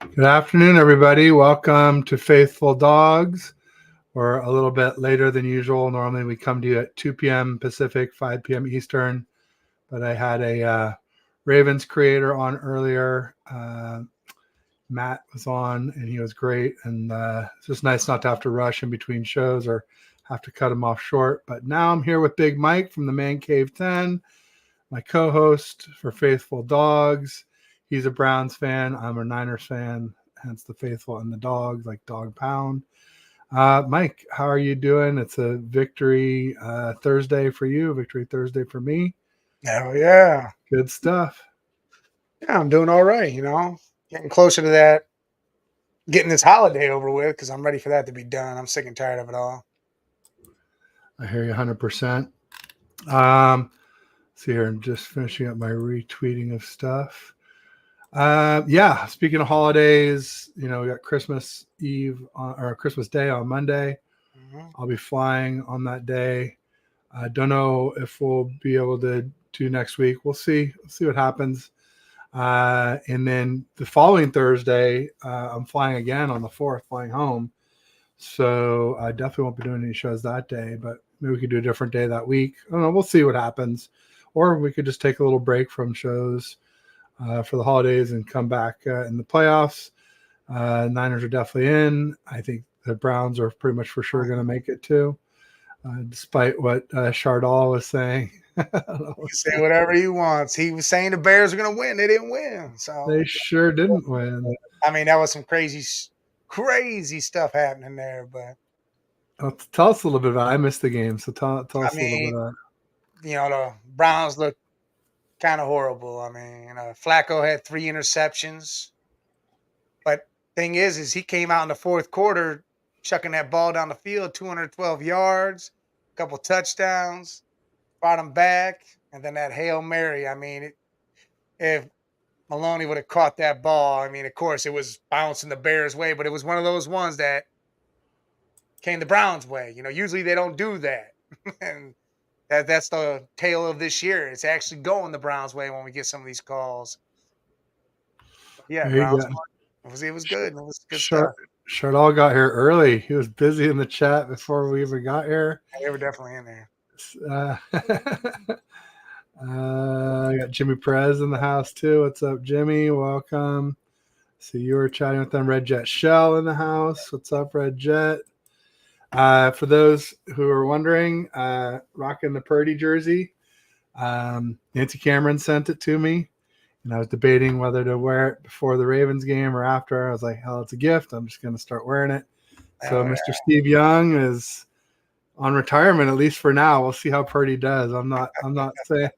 Good afternoon, everybody. Welcome to Faithful Dogs. We're a little bit later than usual. Normally, we come to you at 2 p.m. Pacific, 5 p.m. Eastern. But I had a Ravens creator on earlier. Matt was on, and he was great. And it's just nice not to have to rush in between shows or have to cut him off short. But now I'm here with Big Mike from the Man Cave 10, my co-host for Faithful Dogs. He's a Browns fan. I'm a Niners fan, hence the faithful and the dogs, like dog pound. Mike, how are you doing? It's a victory Thursday for you, victory Thursday for me. Hell yeah. Good stuff. Yeah, I'm doing all right, getting closer to that, getting this holiday over with because I'm ready for that to be done. I'm sick and tired of it all. I hear you 100%. See here, I'm just finishing up my retweeting of stuff. Yeah, speaking of holidays, we got Christmas Eve or Christmas Day on Monday. Mm-hmm. I'll be flying on that day. I don't know if we'll be able to do next week. We'll see. We'll see what happens. And then the following Thursday, I'm flying again on the 4th, flying home. So I definitely won't be doing any shows that day, but maybe we could do a different day that week. I don't know. We'll see what happens. Or we could just take a little break from shows for the holidays and come back in the playoffs. Niners are definitely in. I think the Browns are pretty much for sure going to make it too, despite what Chardal was saying. You can say whatever he wants. He was saying the Bears are going to win. They didn't win. So They sure didn't win. I mean, that was some crazy stuff happening there. But Tell us a little bit about it. I missed the game, so tell us a little bit about it. The Browns look kind of horrible. I mean, Flacco had 3 interceptions. But thing is he came out in the fourth quarter chucking that ball down the field, 212 yards, a couple touchdowns, brought him back, and then that Hail Mary. I mean, if Maloney would have caught that ball, I mean, of course, it was bouncing the Bears' way, but it was one of those ones that came the Browns' way. Usually they don't do that. And that's the tale of this year. It's actually going the Browns' way when we get some of these calls. But yeah, Browns. It was good. It was good stuff. Chardal got here early. He was busy in the chat before we even got here. They were definitely in there. I got Jimmy Perez in the house too. What's up, Jimmy? Welcome. So you were chatting with them. Red Jet Shell in the house. What's up, Red Jet? For those who are wondering, rocking the Purdy jersey. Nancy Cameron sent it to me, and I was debating whether to wear it before the Ravens game or after. I was like, hell, it's a gift. I'm just going to start wearing it. So Mr. Steve Young is on retirement, at least for now. We'll see how Purdy does. I'm not saying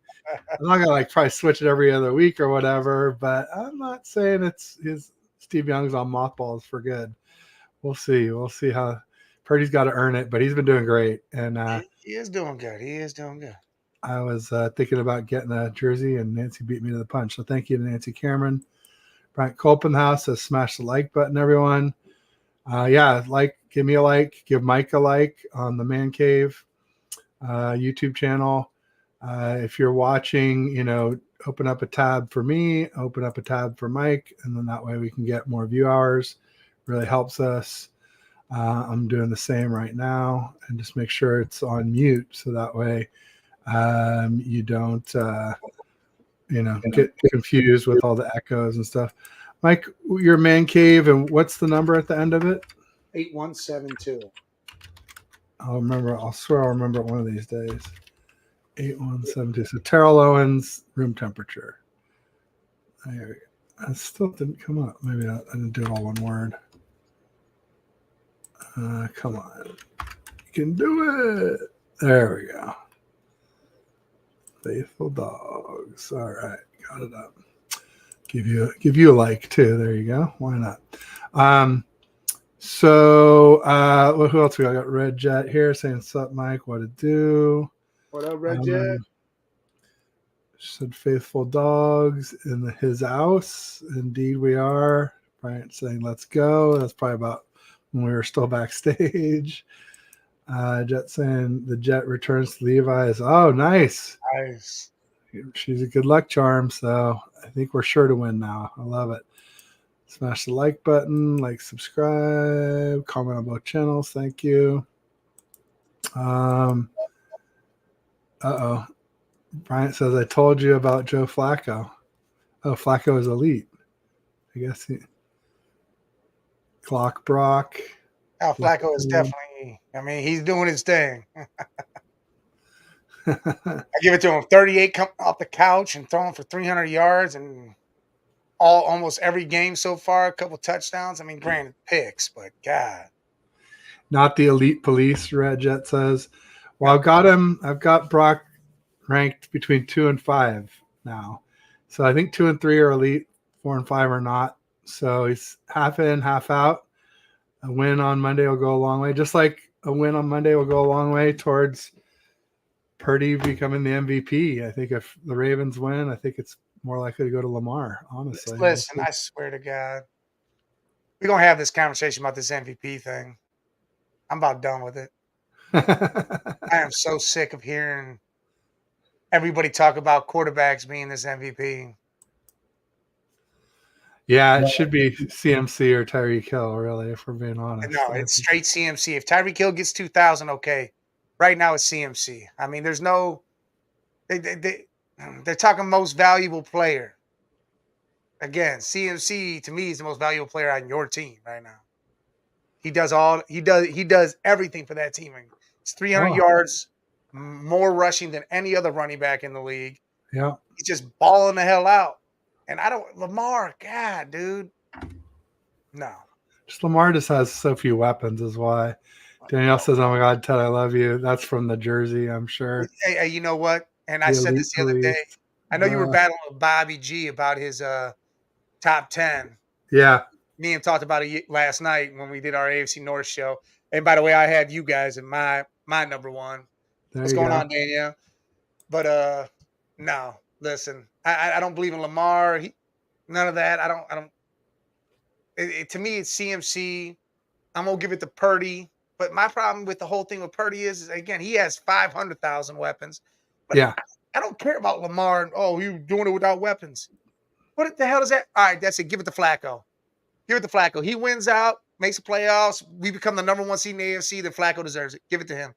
I'm not gonna probably switch it every other week or whatever, but I'm not saying it's Steve Young's on mothballs for good. We'll see. We'll see how Purdy's got to earn it, but he's been doing great. And he is doing good. He is doing good. I was thinking about getting a jersey, and Nancy beat me to the punch. So thank you to Nancy Cameron. Brian Copenhouse says smash the like button, everyone. Give me a like, give Mike a like on the Man Cave YouTube channel. If you're watching, open up a tab for me, open up a tab for Mike, and then that way we can get more view hours. Really helps us. I'm doing the same right now, and just make sure it's on mute so that way you don't get confused with all the echoes and stuff. Mike, your Man Cave, and what's the number at the end of it? 8172. I'll swear I'll remember it one of these days. 8172. So Terrell Owens, room temperature. There we go. I still didn't come up. Maybe I didn't do it all one word. Come on. You can do it. There we go. Faithful Dogs. All right. Got it up. Give you a like too. There you go. Why not? Who else we got? I got Red Jet here saying, "What's up, Mike? What to do?" What up, Red Jet? Said Faithful Dogs in his house. Indeed, we are. Bryant saying, "Let's go." That's probably about when we were still backstage. Jet saying the Jet returns to Levi's. Oh, nice. She's a good luck charm, so I think we're sure to win now. I love it. Smash the like button, like, subscribe, comment on both channels. Thank you. Uh-oh. Bryant says, I told you about Joe Flacco. Oh, Flacco is elite. I guess he... Clock Brock. Al Flacco is definitely, I mean, he's doing his thing. I give it to him. 38 coming off the couch and throwing for 300 yards and almost every game so far, a couple touchdowns. I mean, granted, picks, but God. Not the elite police, Red Jet says. Well, I've got Brock ranked between 2 and 5 now. So I think 2 and 3 are elite, 4 and 5 are not. So he's half in, half out. A win on Monday will go a long way. Just like a win on Monday will go a long way towards Purdy becoming the MVP. I think if the Ravens win, I think it's more likely to go to Lamar, honestly. Listen, I swear to God, we're going to have this conversation about this MVP thing. I'm about done with it. I am so sick of hearing everybody talk about quarterbacks being this MVP. Yeah, it should be CMC or Tyreek Hill, really, if we're being honest. No, it's straight CMC. If Tyreek Hill gets 2,000, okay. Right now it's CMC. I mean, there's no they're talking most valuable player. Again, CMC to me is the most valuable player on your team right now. He does everything for that team. It's 300 yards, more rushing than any other running back in the league. Yeah. He's just balling the hell out. And Lamar, God, dude. No. Just Lamar just has so few weapons is why. Danielle says, oh my God, Ted, I love you. That's from the jersey, I'm sure. Hey, you know what? And I said this the other day. I know you were battling with Bobby G about his top 10. Yeah. Me and him talked about it last night when we did our AFC North show. And by the way, I have you guys in my number one. What's going on, Danielle? But no, listen, I don't believe in Lamar. None of that. I don't. To me, it's CMC. I'm gonna give it to Purdy. But my problem with the whole thing with Purdy is again, he has 500,000 weapons. But yeah, I don't care about Lamar. Oh, you doing it without weapons? What the hell is that? All right, that's it. Give it to Flacco. Give it to Flacco. He wins out, makes the playoffs. We become the number one seed in the AFC. Then Flacco deserves it. Give it to him.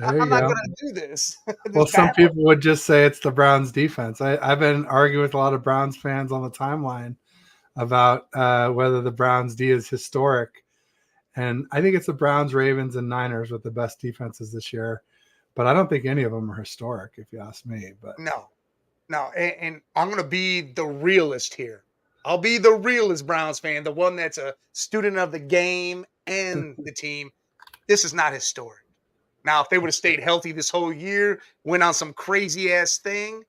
I'm not going to do this. Well, some people would just say it's the Browns defense. I've been arguing with a lot of Browns fans on the timeline about whether the Browns D is historic. And I think it's the Browns, Ravens, and Niners with the best defenses this year. But I don't think any of them are historic, if you ask me. But no. And I'm going to be the realist here. I'll be the realist Browns fan, the one that's a student of the game and the team. This is not historic. Now, if they would have stayed healthy this whole year, went on some crazy-ass thing,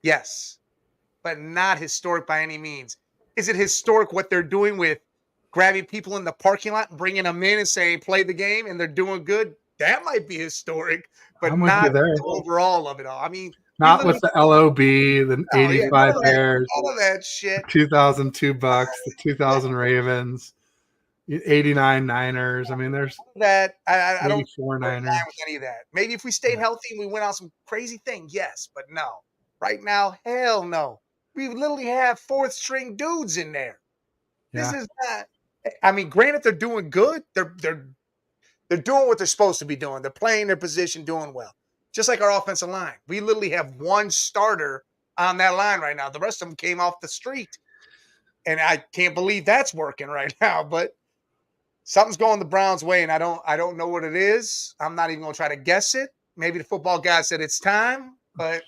yes. But not historic by any means. Is it historic what they're doing with grabbing people in the parking lot and bringing them in and saying, play the game, and they're doing good? That might be historic, but not the overall of it all. I mean, not with the LOB, the 85 Bears, all of that shit. 2002 Bucks, the 2000 Ravens, 89 Niners. I mean, there's that. I don't Niners with any of that. Maybe if we stayed healthy and we went on some crazy thing, yes, but no. Right now, hell no. We literally have fourth string dudes in there. This is not. I mean, granted, they're doing good. They're doing what they're supposed to be doing. They're playing their position, doing well. Just like our offensive line. We literally have one starter on that line right now. The rest of them came off the street. And I can't believe that's working right now. But something's going the Browns' way, and I don't know what it is. I'm not even going to try to guess it. Maybe the football guy said it's time, but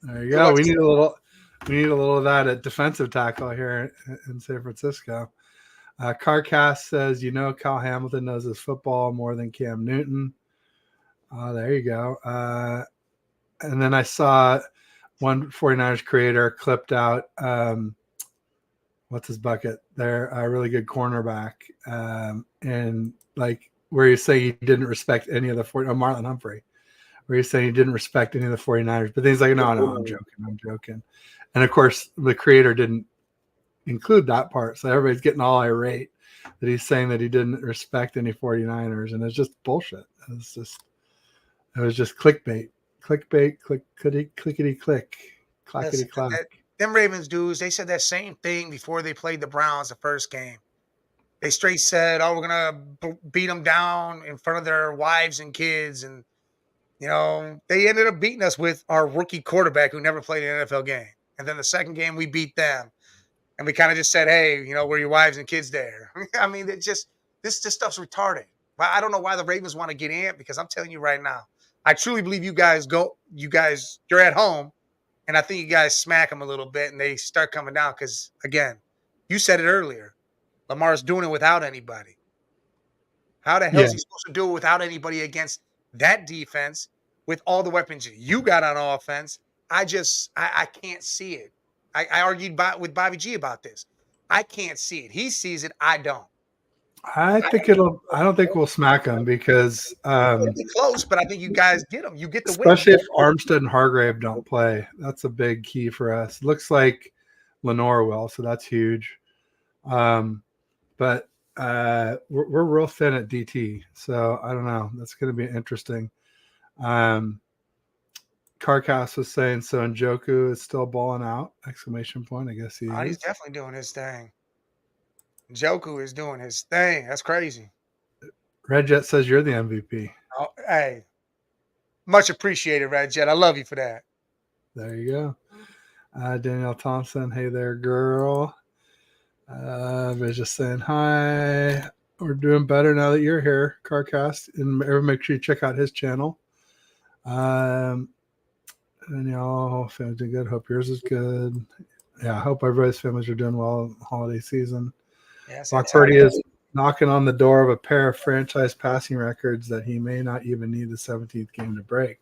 there you go. We need a little of that at defensive tackle here in San Francisco. Carcast says, Cal Hamilton knows his football more than Cam Newton. There you go. And then I saw one 49ers creator clipped out, what's his bucket? They're a really good cornerback. And like where he's saying he didn't respect any of the Marlon Humphrey, where he's saying he didn't respect any of the 49ers. But then he's like, no, I'm joking. And of course, the creator didn't include that part. So everybody's getting all irate that he's saying that he didn't respect any 49ers. And it's just bullshit. It was just clickbait, clickety click, clackety clack. them Ravens dudes, they said that same thing before they played the Browns the first game. They straight said, "Oh, we're gonna beat them down in front of their wives and kids," and they ended up beating us with our rookie quarterback who never played an NFL game. And then the second game, we beat them, and we kind of just said, "Hey, were your wives and kids there?" I mean, it just this stuff's retarded. But I don't know why the Ravens want to get in because I'm telling you right now, I truly believe you're at home, and I think you guys smack them a little bit, and they start coming down because again, you said it earlier, Lamar's doing it without anybody. How the hell Yeah, is he supposed to do it without anybody against that defense with all the weapons you got on offense? I can't see it. I argued with Bobby G about this. I can't see it. He sees it. I don't. I think it'll. I don't think we'll smack them because, It'll be close, but I think you guys get them. You get the win. especially if Armstead and Hargrave don't play, that's a big key for us. Looks like Lenore will, so that's huge. But we're real thin at DT, so I don't know. That's going to be interesting. Carcass was saying so. Njoku is still balling out! Exclamation point! I guess he He's is. definitely doing his thing. Joku is doing his thing. That's crazy. Red Jet says you're the MVP. Oh, hey, much appreciated, Red Jet. I love you for that. There you go. Danielle Thompson, hey there, girl. We're just saying hi. We're doing better now that you're here, Carcast, and make sure you check out his channel. And y'all, family's doing good. Hope yours is good. Yeah, I hope everybody's families are doing well holiday season. Yes, Brock Purdy is knocking on the door of a pair of franchise passing records that he may not even need the 17th game to break.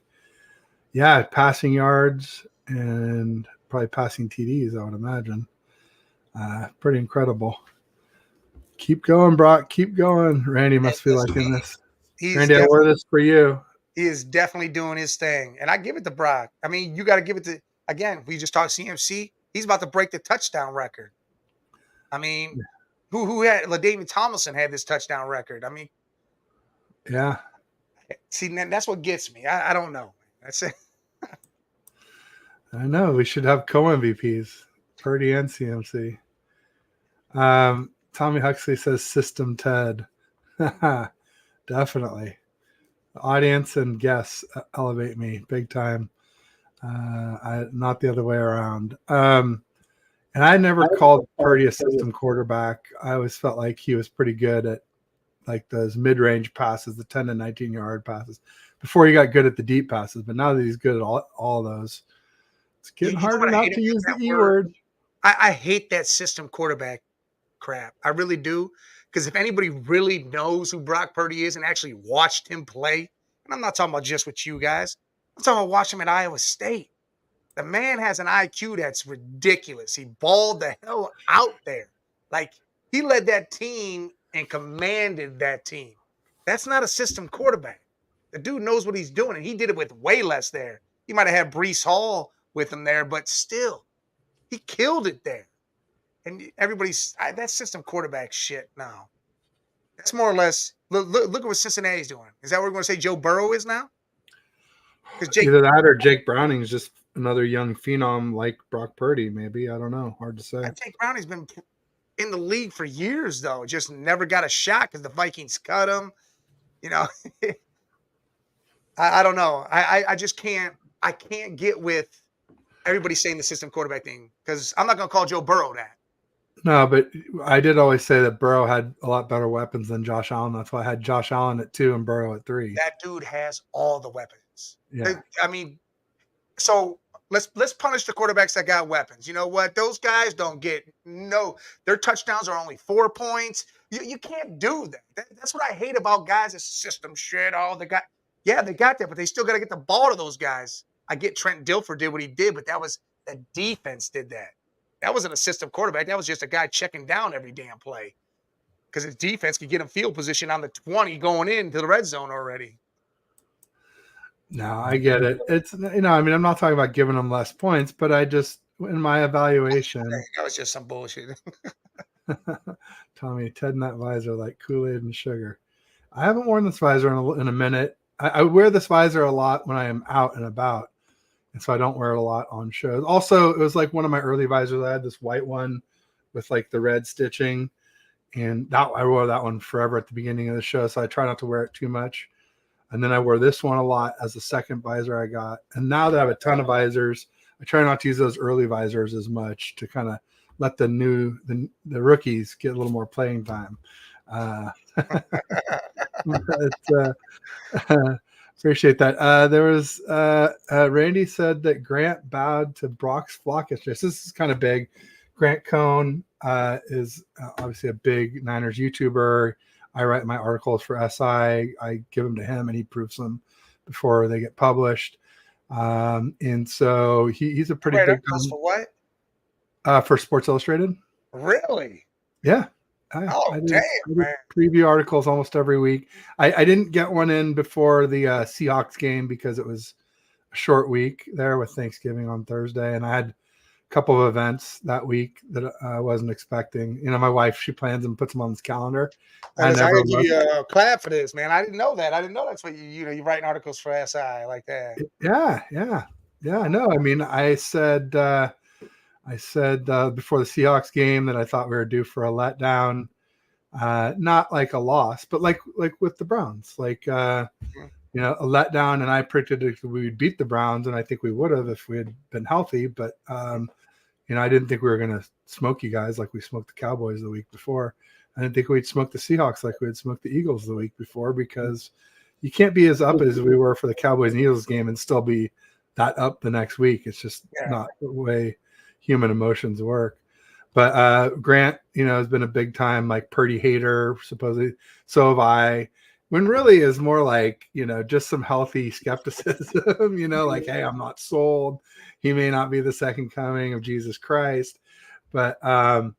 Yeah, passing yards and probably passing TDs, I would imagine. Pretty incredible. Keep going, Brock. Keep going. Randy must feel like in this. Randy, I wore this for you. He is definitely doing his thing. And I give it to Brock. I mean, you got to give it to, again, we just talked CMC. He's about to break the touchdown record. I mean, who had LaDavid Tomlinson had this touchdown record? I mean, yeah. See, that's what gets me. I don't know. That's it. I know. We should have co-MVPs, Purdy and CMC. Tommy Huxley says System Ted. Definitely. The audience and guests elevate me big time. Not the other way around. And I never called Purdy a system quarterback. I always felt like he was pretty good at like those mid-range passes, the 10 to 19-yard passes, before he got good at the deep passes. But now that he's good at all those, it's getting harder not to use the E word. I hate that system quarterback crap. I really do. Because if anybody really knows who Brock Purdy is and actually watched him play, and I'm not talking about just with you guys, I'm talking about watching him at Iowa State. The man has an IQ that's ridiculous. He balled the hell out there. Like, he led that team and commanded that team. That's not a system quarterback. The dude knows what he's doing, and he did it with way less there. He might have had Breece Hall with him there, but still, he killed it there. And everybody's that system quarterback shit now. That's more or less. Look at what Cincinnati's doing. Is that what we're going to say Joe Burrow is now? Either that or Jake Browning is just another young phenom like Brock Purdy. Maybe, I don't know. Hard to say. Jake Browning's been in the league for years, though. Just never got a shot because the Vikings cut him. I don't know. I just can't. I can't get with everybody saying the system quarterback thing because I'm not going to call Joe Burrow that. No, but I did always say that Burrow had a lot better weapons than Josh Allen. That's why I had Josh Allen at 2 and Burrow at 3. That dude has all the weapons. Yeah. I mean, so let's punish the quarterbacks that got weapons. You know what? Those guys don't get their touchdowns are only 4 points. You can't do that. That's what I hate about guys that system shit. They got that, but they still got to get the ball to those guys. I get Trent Dilfer did what he did, but that was the defense did that. That wasn't a system quarterback. That was just a guy checking down every damn play because his defense could get him field position on the 20 going into the red zone already. No, I get it. It's, I mean, I'm not talking about giving them less points, but I just, in my evaluation. That was just some bullshit. Tommy, Ted and that visor like Kool-Aid and sugar. I haven't worn this visor in a minute. I wear this visor a lot when I am out and about. and so I don't wear it a lot on shows. Also, it was like one of my early visors. I had this white one with like the red stitching, and that I wore that one forever at the beginning of the show, so I try not to wear it too much. And then I wore this one a lot as the second visor I got. And now that I have a ton of visors, I try not to use those early visors as much to kind of let the rookies get a little more playing time. But, appreciate that. There was Randy said that Grant bowed to Brock's flockishness. This is kind of big. Grant Cohn is obviously a big Niners YouTuber. I write my articles for SI. I give them to him, and he proofs them before they get published. And so he's a pretty big for what? For Sports Illustrated. Really? Yeah. Oh, I damn, man. Preview articles almost every week. I didn't get one in before the Seahawks game because it was a short week there with Thanksgiving on Thursday, and I had couple of events that week that I wasn't expecting. You know, my wife, she plans them, puts them on this calendar. I gotta give you a clap for this, man. I didn't know that. I didn't know that's what you're writing articles for SI like that. Yeah. I know. I mean, I said before the Seahawks game that I thought we were due for a letdown, not like a loss, but like with the Browns, a letdown. And I predicted we would beat the Browns, and I think we would have if we had been healthy. But I didn't think we were going to smoke you guys like we smoked the Cowboys the week before. I didn't think we'd smoke the Seahawks like we had smoked the Eagles the week before, because you can't be as up as we were for the Cowboys and Eagles game and still be that up the next week. It's just not the way human emotions work. But Grant, has been a big time like Purdy hater, supposedly. So have I. When really is more like, just some healthy skepticism, like, hey, I'm not sold. He may not be the second coming of Jesus Christ. But, more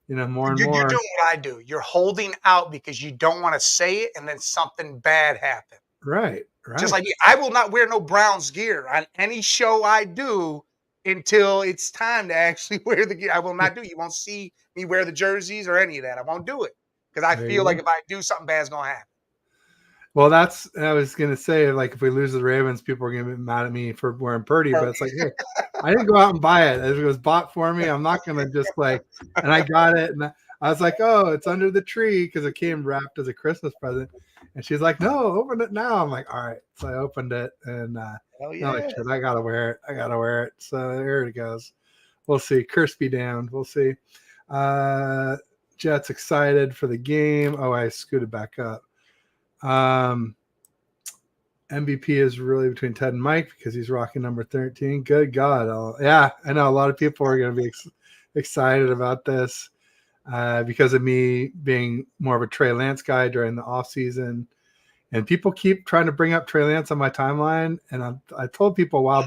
and more. You're doing what I do. You're holding out because you don't want to say it, and then something bad happens. Right. Just like me, I will not wear no Browns gear on any show I do until it's time to actually wear the gear. I will not do it. You won't see me wear the jerseys or any of that. I won't do it because I feel like if I do, something bad's going to happen. Well, I was going to say, like, if we lose the Ravens, people are going to be mad at me for wearing Purdy, but it's like, hey, I didn't go out and buy it. It was bought for me. I'm not going to just and I got it. And I was like, oh, it's under the tree because it came wrapped as a Christmas present. And she's like, no, open it now. I'm like, all right. So I opened it, and like, shit, I got to wear it. So there it goes. We'll see. Curse be damned. We'll see. Jets excited for the game. Oh, I scooted back up. MVP is really between Ted and Mike because he's rocking number 13. Good God. Yeah, I know a lot of people are going to be excited about this because of me being more of a Trey Lance guy during the offseason. And people keep trying to bring up Trey Lance on my timeline. And I told people a while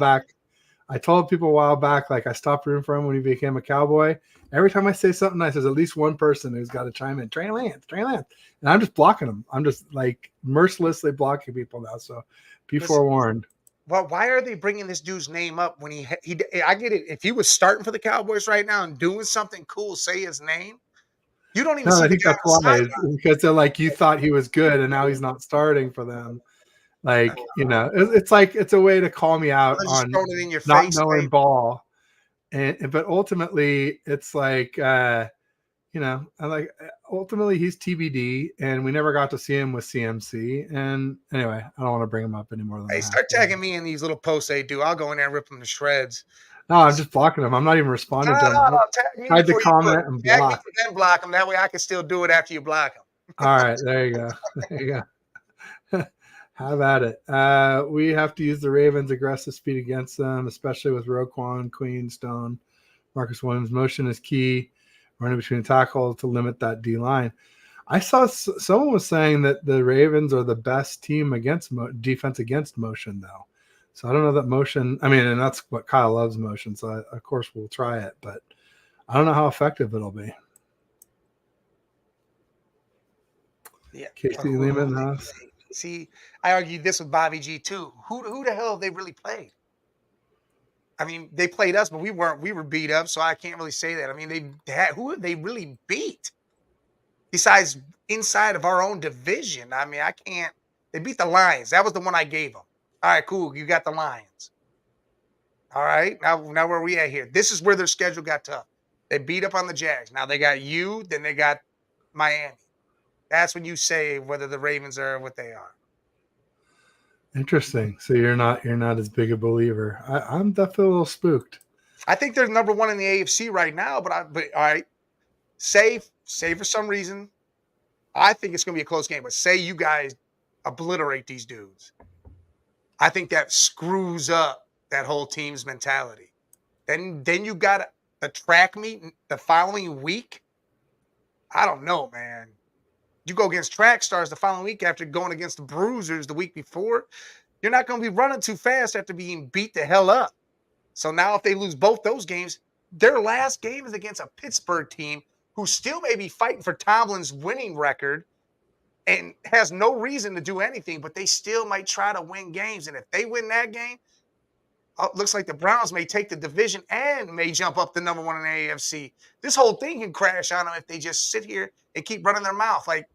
back, like, I stopped rooting for him when he became a Cowboy. Every time I say something nice, there's at least one person who's got to chime in. Trey Lance. And I'm just blocking them. I'm just like mercilessly blocking people now. So be forewarned. Well, why are they bringing this dude's name up when he I get it. If he was starting for the Cowboys right now and doing something cool, say his name. You don't even see I think that's why, because they're like, you thought he was good and now he's not starting for them. Like, it's like, it's a way to call me out on not knowing ball. But ultimately it's like, ultimately he's TBD, and we never got to see him with CMC. And anyway, I don't want to bring him up anymore. Hey, start tagging me in these little posts they do. I'll go in there and rip them to shreds. No, I'm just blocking them. I'm not even responding to them. Tag me I had to comment and block. Tag me and block them. That way I can still do it after you block them. All right, there you go. How about it? We have to use the Ravens' aggressive speed against them, especially with Roquan, Queen, Stone, Marcus Williams. Motion is key. Running between tackles to limit that D line. I saw someone was saying that the Ravens are the best team against defense against motion, though. So I don't know that motion. I mean, and that's what Kyle loves, motion. So of course we'll try it, but I don't know how effective it'll be. Yeah, Casey Lehman house. See, I argued this with Bobby G too. Who the hell have they really played? I mean, they played us, but we weren't. We were beat up, so I can't really say that. I mean, who have they really beat besides inside of our own division? I mean, I can't. They beat the Lions. That was the one I gave them. All right, cool. You got the Lions. All right. Now where are we at here? This is where their schedule got tough. They beat up on the Jags. Now they got you, then they got Miami. That's when you say whether the Ravens are what they are. Interesting. So you're not as big a believer. I'm definitely a little spooked. I think they're number one in the AFC right now, but all right. Say for some reason, I think it's gonna be a close game, but say you guys obliterate these dudes. I think that screws up that whole team's mentality. Then you got the track meet the following week. I don't know, man. You go against track stars the following week after going against the bruisers the week before. You're not going to be running too fast after being beat the hell up. So now if they lose both those games, their last game is against a Pittsburgh team who still may be fighting for Tomlin's winning record and has no reason to do anything, but they still might try to win games. And if they win that game, looks like the Browns may take the division and may jump up to number one in the AFC. This whole thing can crash on them if they just sit here and keep running their mouth like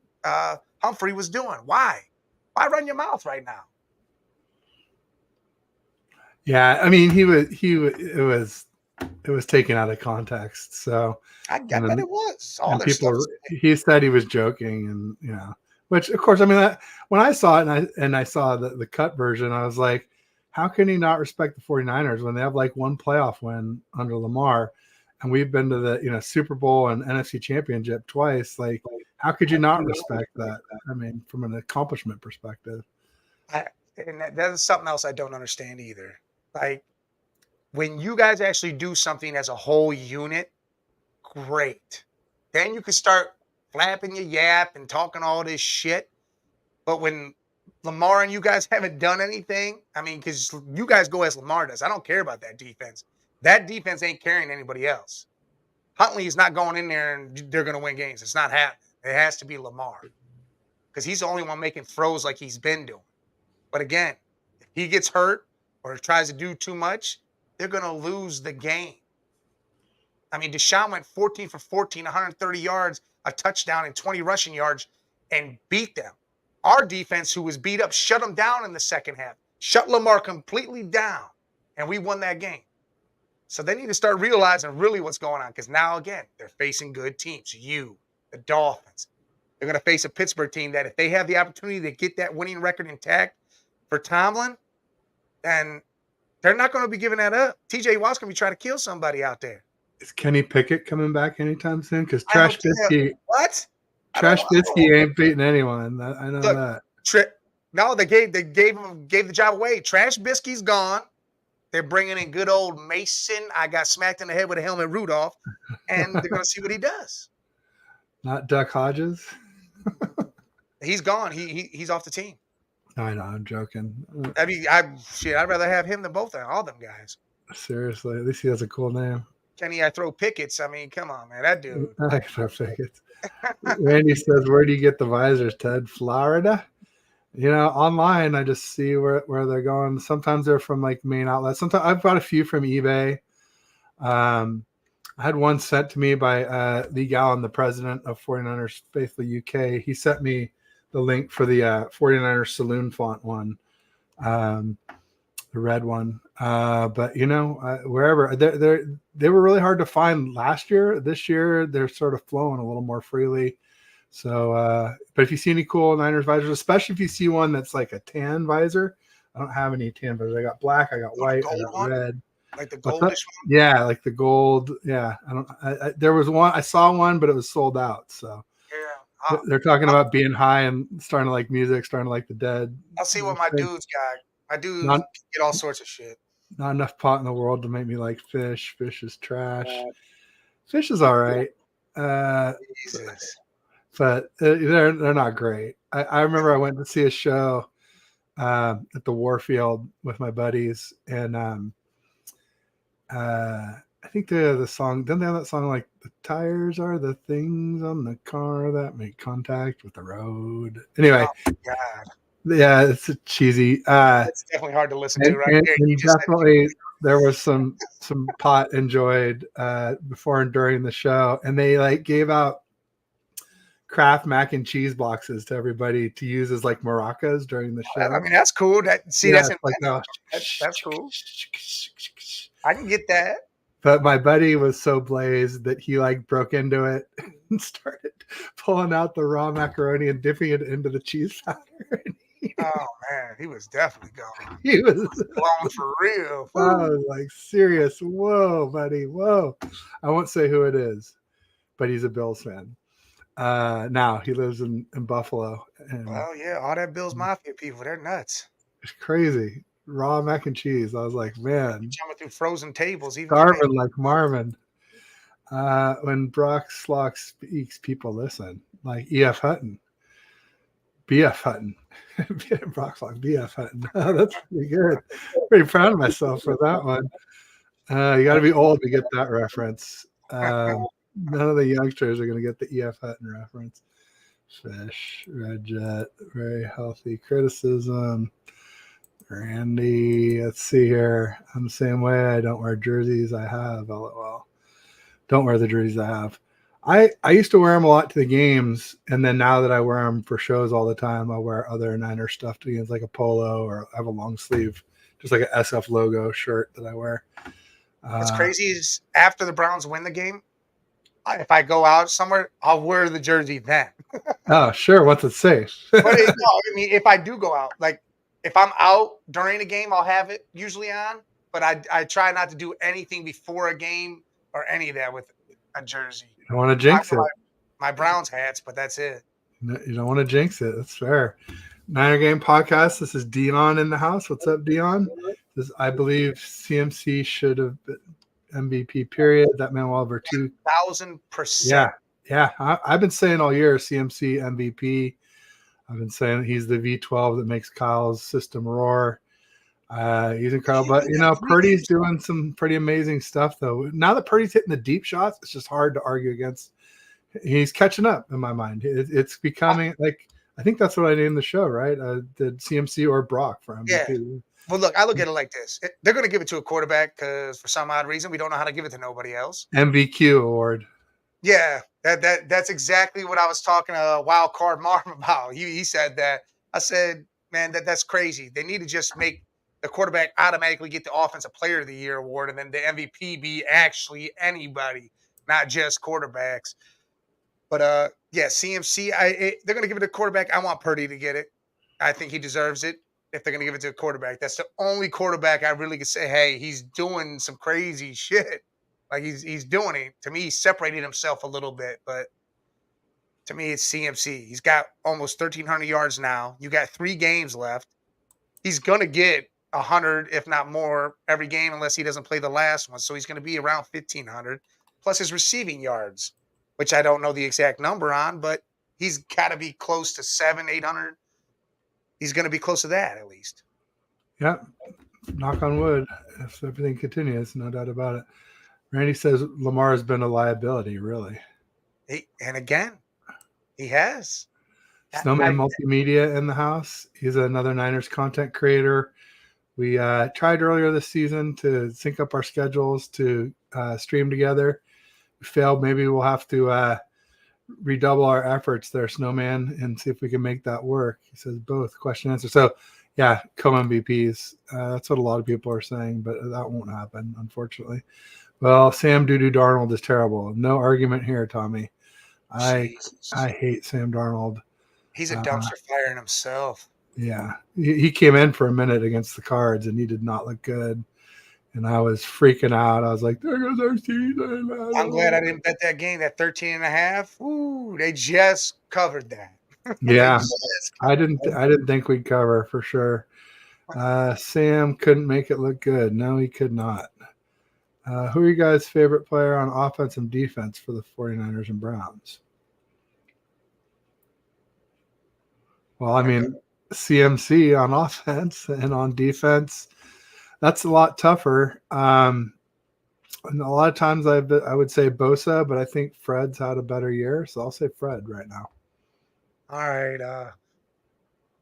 Humphrey was doing. Why? Why run your mouth right now? Yeah, I mean, it was taken out of context. So I bet it was. All people, he said he was joking, and which of course, I mean, when I saw it and I saw the cut version, I was like, how can he not respect the 49ers when they have like one playoff win under Lamar, and we've been to the Super Bowl and NFC Championship twice? Like, how could you not respect that? I mean, from an accomplishment perspective. And that is something else I don't understand either. Like, when you guys actually do something as a whole unit, great. Then you can start flapping your yap and talking all this shit. But when Lamar and you guys haven't done anything, I mean, because you guys go as Lamar does. I don't care about that defense. That defense ain't carrying anybody else. Huntley is not going in there and they're going to win games. It's not happening. It has to be Lamar because he's the only one making throws like he's been doing. But again, if he gets hurt or tries to do too much, they're going to lose the game. I mean, Deshaun went 14 for 14, 130 yards, a touchdown, and 20 rushing yards and beat them. Our defense, who was beat up, shut them down in the second half, shut Lamar completely down, and we won that game. So they need to start realizing really what's going on because now, again, they're facing good teams. You, the Dolphins. They're going to face a Pittsburgh team that if they have the opportunity to get that winning record intact for Tomlin, then they're not going to be giving that up. TJ Watt's going to be trying to kill somebody out there. Is Kenny Pickett coming back anytime soon? Because Trash Bisky. What? Trash Bisky ain't beating anyone. I know that. No, they gave the job away. Trash Bisky's gone. They're bringing in good old Mason. I got smacked in the head with a helmet, Rudolph, and they're going to see what he does. Not Duck Hodges. He's gone. He's off the team. I know. I'm joking. I mean, I'd rather have him than all them guys. Seriously, at least he has a cool name. Kenny, I throw pickets. I mean, come on, man, that dude. I throw pickets. Randy says, "Where do you get the visors, Ted? Florida?" Online, I just see where they're going. Sometimes they're from like main outlets. Sometimes I've bought a few from eBay. I had one sent to me by Lee Gallen, the president of 49ers Faithful UK. He sent me the link for the 49ers Saloon font one, the red one. But wherever they were really hard to find last year. This year they're sort of flowing a little more freely. So, but if you see any cool Niners visors, especially if you see one that's like a tan visor, I don't have any tan visors. I got black, I got white, I got red. Like the goldish one? Yeah, like the gold. Yeah, there was one. I saw one, but it was sold out. So yeah, they're talking about being high and starting to like music, starting to like the Dead. I'll see what my dudes got. My dudes get all sorts of shit. Not enough pot in the world to make me like fish. Fish is trash. Fish is all right. Jesus. But they're not great. I remember I went to see a show at the Warfield with my buddies, and I think they have the song. Don't they have that song like "The tires are the things on the car that make contact with the road"? Anyway, God. Yeah, it's cheesy. It's definitely hard to listen to, right? And definitely, there was some pot enjoyed before and during the show, and they like gave out Kraft mac and cheese boxes to everybody to use as like maracas during the show. I mean, that's cool. That's cool. I can get that. But my buddy was so blazed that he like broke into it and started pulling out the raw macaroni and dipping it into the cheese powder. Oh man, he was definitely gone. He was, Blown for real. I was like, serious. Whoa, buddy. Whoa. I won't say who it is, but he's a Bills fan. Now he lives in Buffalo. And Well, yeah, all that Bills Mafia people, they're nuts. it's crazy. Raw mac and cheese. I was like, man, Jumping through frozen tables, even starving like Marvin. When Brock Slock speaks, people listen. Like E.F. Hutton. B.F. Hutton. Brock Slock, B.F. Hutton. Oh, that's pretty good. Pretty proud of myself for that one. You got to be old to get that reference. None of the youngsters are going to get the E.F. Hutton reference. Fish, Red Jet, very healthy criticism. Randy, let's see here. I'm the same way. I don't wear jerseys. I have, LOL. Don't wear the jerseys I have. I used to wear them a lot to the games, and then now that I wear them for shows all the time, I wear other Niner stuff to games, like a polo, or I have a long sleeve, just like an SF logo shirt that I wear. What's crazy is after the Browns win the game, if I go out somewhere, I'll wear the jersey then. Oh, sure. Once it's safe. But no, I mean, if I do go out, like if I'm out during a game, I'll have it usually on. But I try not to do anything before a game or any of that with a jersey. You don't want to jinx it. My Browns hats, but that's it. No, you don't want to jinx it. That's fair. Niner Game Podcast. This is Dion in the house. What's up, Dion? I believe CMC should have been MVP, period. That man will over 2,000%. Yeah. I've been saying all year CMC MVP. I've been saying he's the V12 that makes Kyle's system roar. He's incredible. But, Purdy's doing some pretty amazing stuff, though. Now that Purdy's hitting the deep shots, it's just hard to argue against. He's catching up in my mind. It's becoming like, I think that's what I named the show, right? Did CMC or Brock for MVP? Yeah. Well, look, I look at it like this. They're going to give it to a quarterback because for some odd reason, we don't know how to give it to nobody else. MVQ award. Yeah, that's exactly what I was talking to Wild Card Marv about. He said that. I said, man, that's crazy. They need to just make the quarterback automatically get the Offensive Player of the Year award, and then the MVP be actually anybody, not just quarterbacks. But yeah, CMC, they're going to give it to quarterback. I want Purdy to get it. I think he deserves it. If they're going to give it to a quarterback, that's the only quarterback I really could say, hey, he's doing some crazy shit. Like he's doing it. To me, he's separated himself a little bit, but to me, it's CMC. He's got almost 1,300 yards now. You got 3 games left. He's going to get 100, if not more, every game unless he doesn't play the last one. So he's going to be around 1,500 plus his receiving yards, which I don't know the exact number on, but he's got to be close to 700, 800. He's going to be close to that at least. Yeah. Knock on wood. If everything continues, no doubt about it. Randy says Lamar has been a liability, really. And again, he has. Snowman Multimedia in the house. He's another Niners content creator. We tried earlier this season to sync up our schedules to stream together. We failed. Maybe we'll have to redouble our efforts there, Snowman, and see if we can make that work. He says both, question answer. So, yeah, co-MVPs. That's what a lot of people are saying, but that won't happen, unfortunately. Well, Sam Doo-Doo Darnold is terrible. No argument here, Tommy. I hate Sam Darnold. He's a dumpster fire in himself. Yeah. He came in for a minute against the Cards, and he did not look good. And I was freaking out. I was like, there goes our season. I'm glad I didn't bet that game, that 13.5. Ooh, they just covered that. Yeah. I didn't think we'd cover for sure. Sam couldn't make it look good. No, he could not. Who are you guys' favorite player on offense and defense for the 49ers and Browns? Well, I mean, CMC on offense and on defense, that's a lot tougher. And a lot of times I would say Bosa, but I think Fred's had a better year, so I'll say Fred right now. All right.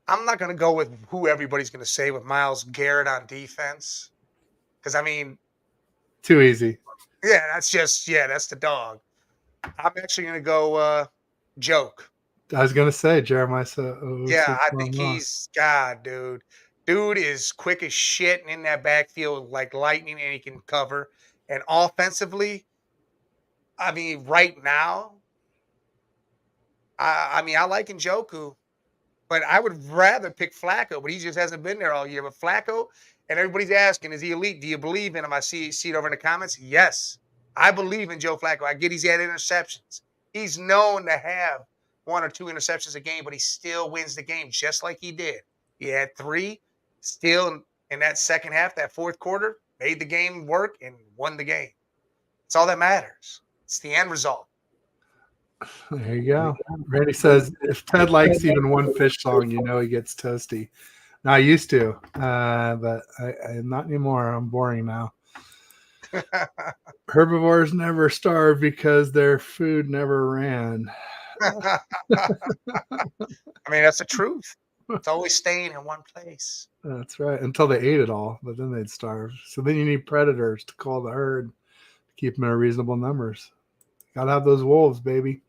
I'm not going to go with who everybody's going to say with Myles Garrett on defense. Because, I mean, too easy. Yeah, that's the dog. I'm actually going to go Joke. I was going to say Jeremiah. Yeah, I think he's God, dude. Dude is quick as shit and in that backfield like lightning, and he can cover. And offensively, I mean, right now, I like Njoku, but I would rather pick Flacco, but he just hasn't been there all year. But Flacco, and everybody's asking, is he elite? Do you believe in him? I see it over in the comments. Yes, I believe in Joe Flacco. I get he's had interceptions. He's known to have 1 or 2 interceptions a game, but he still wins the game just like he did. He had 3, still in that second half, that fourth quarter, made the game work and won the game. It's all that matters. It's the end result. There you go. Randy says, if Ted likes even one fish song, you know he gets toasty. Now, I used to, but I not anymore. I'm boring now. Herbivores never starve because their food never ran. I mean, that's the truth. It's always staying in one place. That's right. Until they ate it all, but then they'd starve. So then you need predators to call the herd to keep them in reasonable numbers. Gotta have those wolves, baby.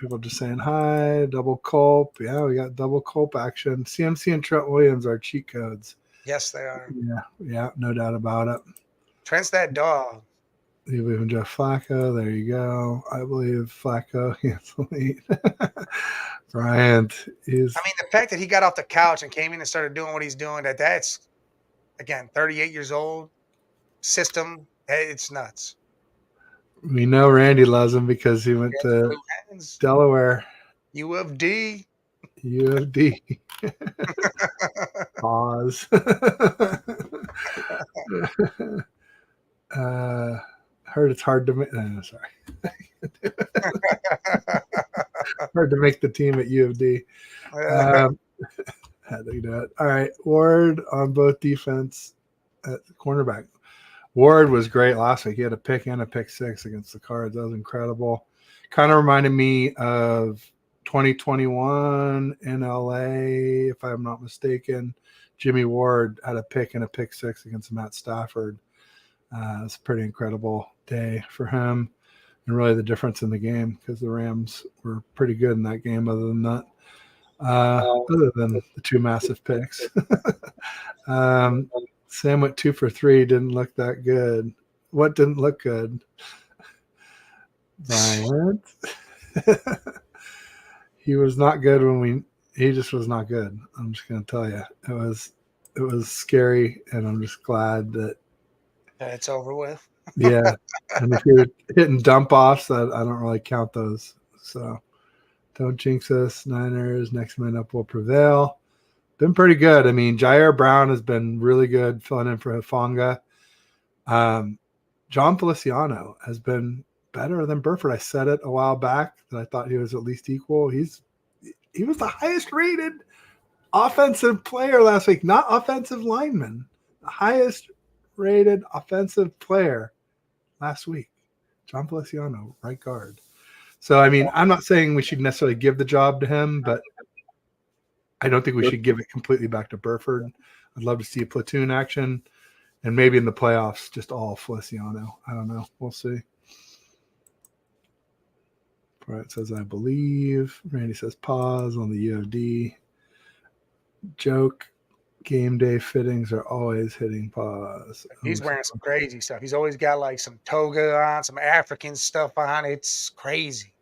People just saying hi. Double culp. Yeah, we got double culp action. CMC and Trent Williams are cheat codes. Yes, they are. Yeah, no doubt about it. Trent's that dog. You believe in Jeff Flacco? There you go. I believe Flacco. He's elite. Bryant is. I mean, the fact that he got off the couch and came in and started doing what he's doing, that's, again, 38 years old, system, it's nuts. We know Randy loves him because he went to Delaware. U of D. U of D. Pause. Heard it's hard to make. No, sorry. Hard to make the team at U of D. Had to do it. All right. Ward on both defense at cornerback. Ward was great last week. He had a pick and a pick 6 against the Cards. That was incredible. Kind of reminded me of 2021 in LA, if I'm not mistaken. Jimmy Ward had a pick and a pick 6 against Matt Stafford. It's a pretty incredible day for him, and really the difference in the game because the Rams were pretty good in that game. Other than that, other than the 2 massive picks, Sam went 2 for 3. Didn't look that good. What didn't look good? Bryant. He was not good he just was not good. I'm just going to tell you. It was scary, and I'm just glad that it's over with. Yeah. And if you're hitting dump offs, I don't really count those. So don't jinx us. Niners, next man up will prevail. Been pretty good. I mean, Jair Brown has been really good filling in for Hufanga. John Feliciano has been better than Burford. I said it a while back that I thought he was at least equal. He was the highest rated offensive player last week, not offensive lineman. The highest rated offensive player last week. John Feliciano, right guard. So, I mean, I'm not saying we should necessarily give the job to him, but I don't think we should give it completely back to Burford. I'd love to see platoon action, and maybe in the playoffs, just all Feliciano. I don't know. We'll see. Brett says, I believe. Randy says, pause on the UFD. Joke. Game day fittings are always hitting pause. He's wearing some crazy stuff. He's always got like some toga on, some African stuff on. It's crazy.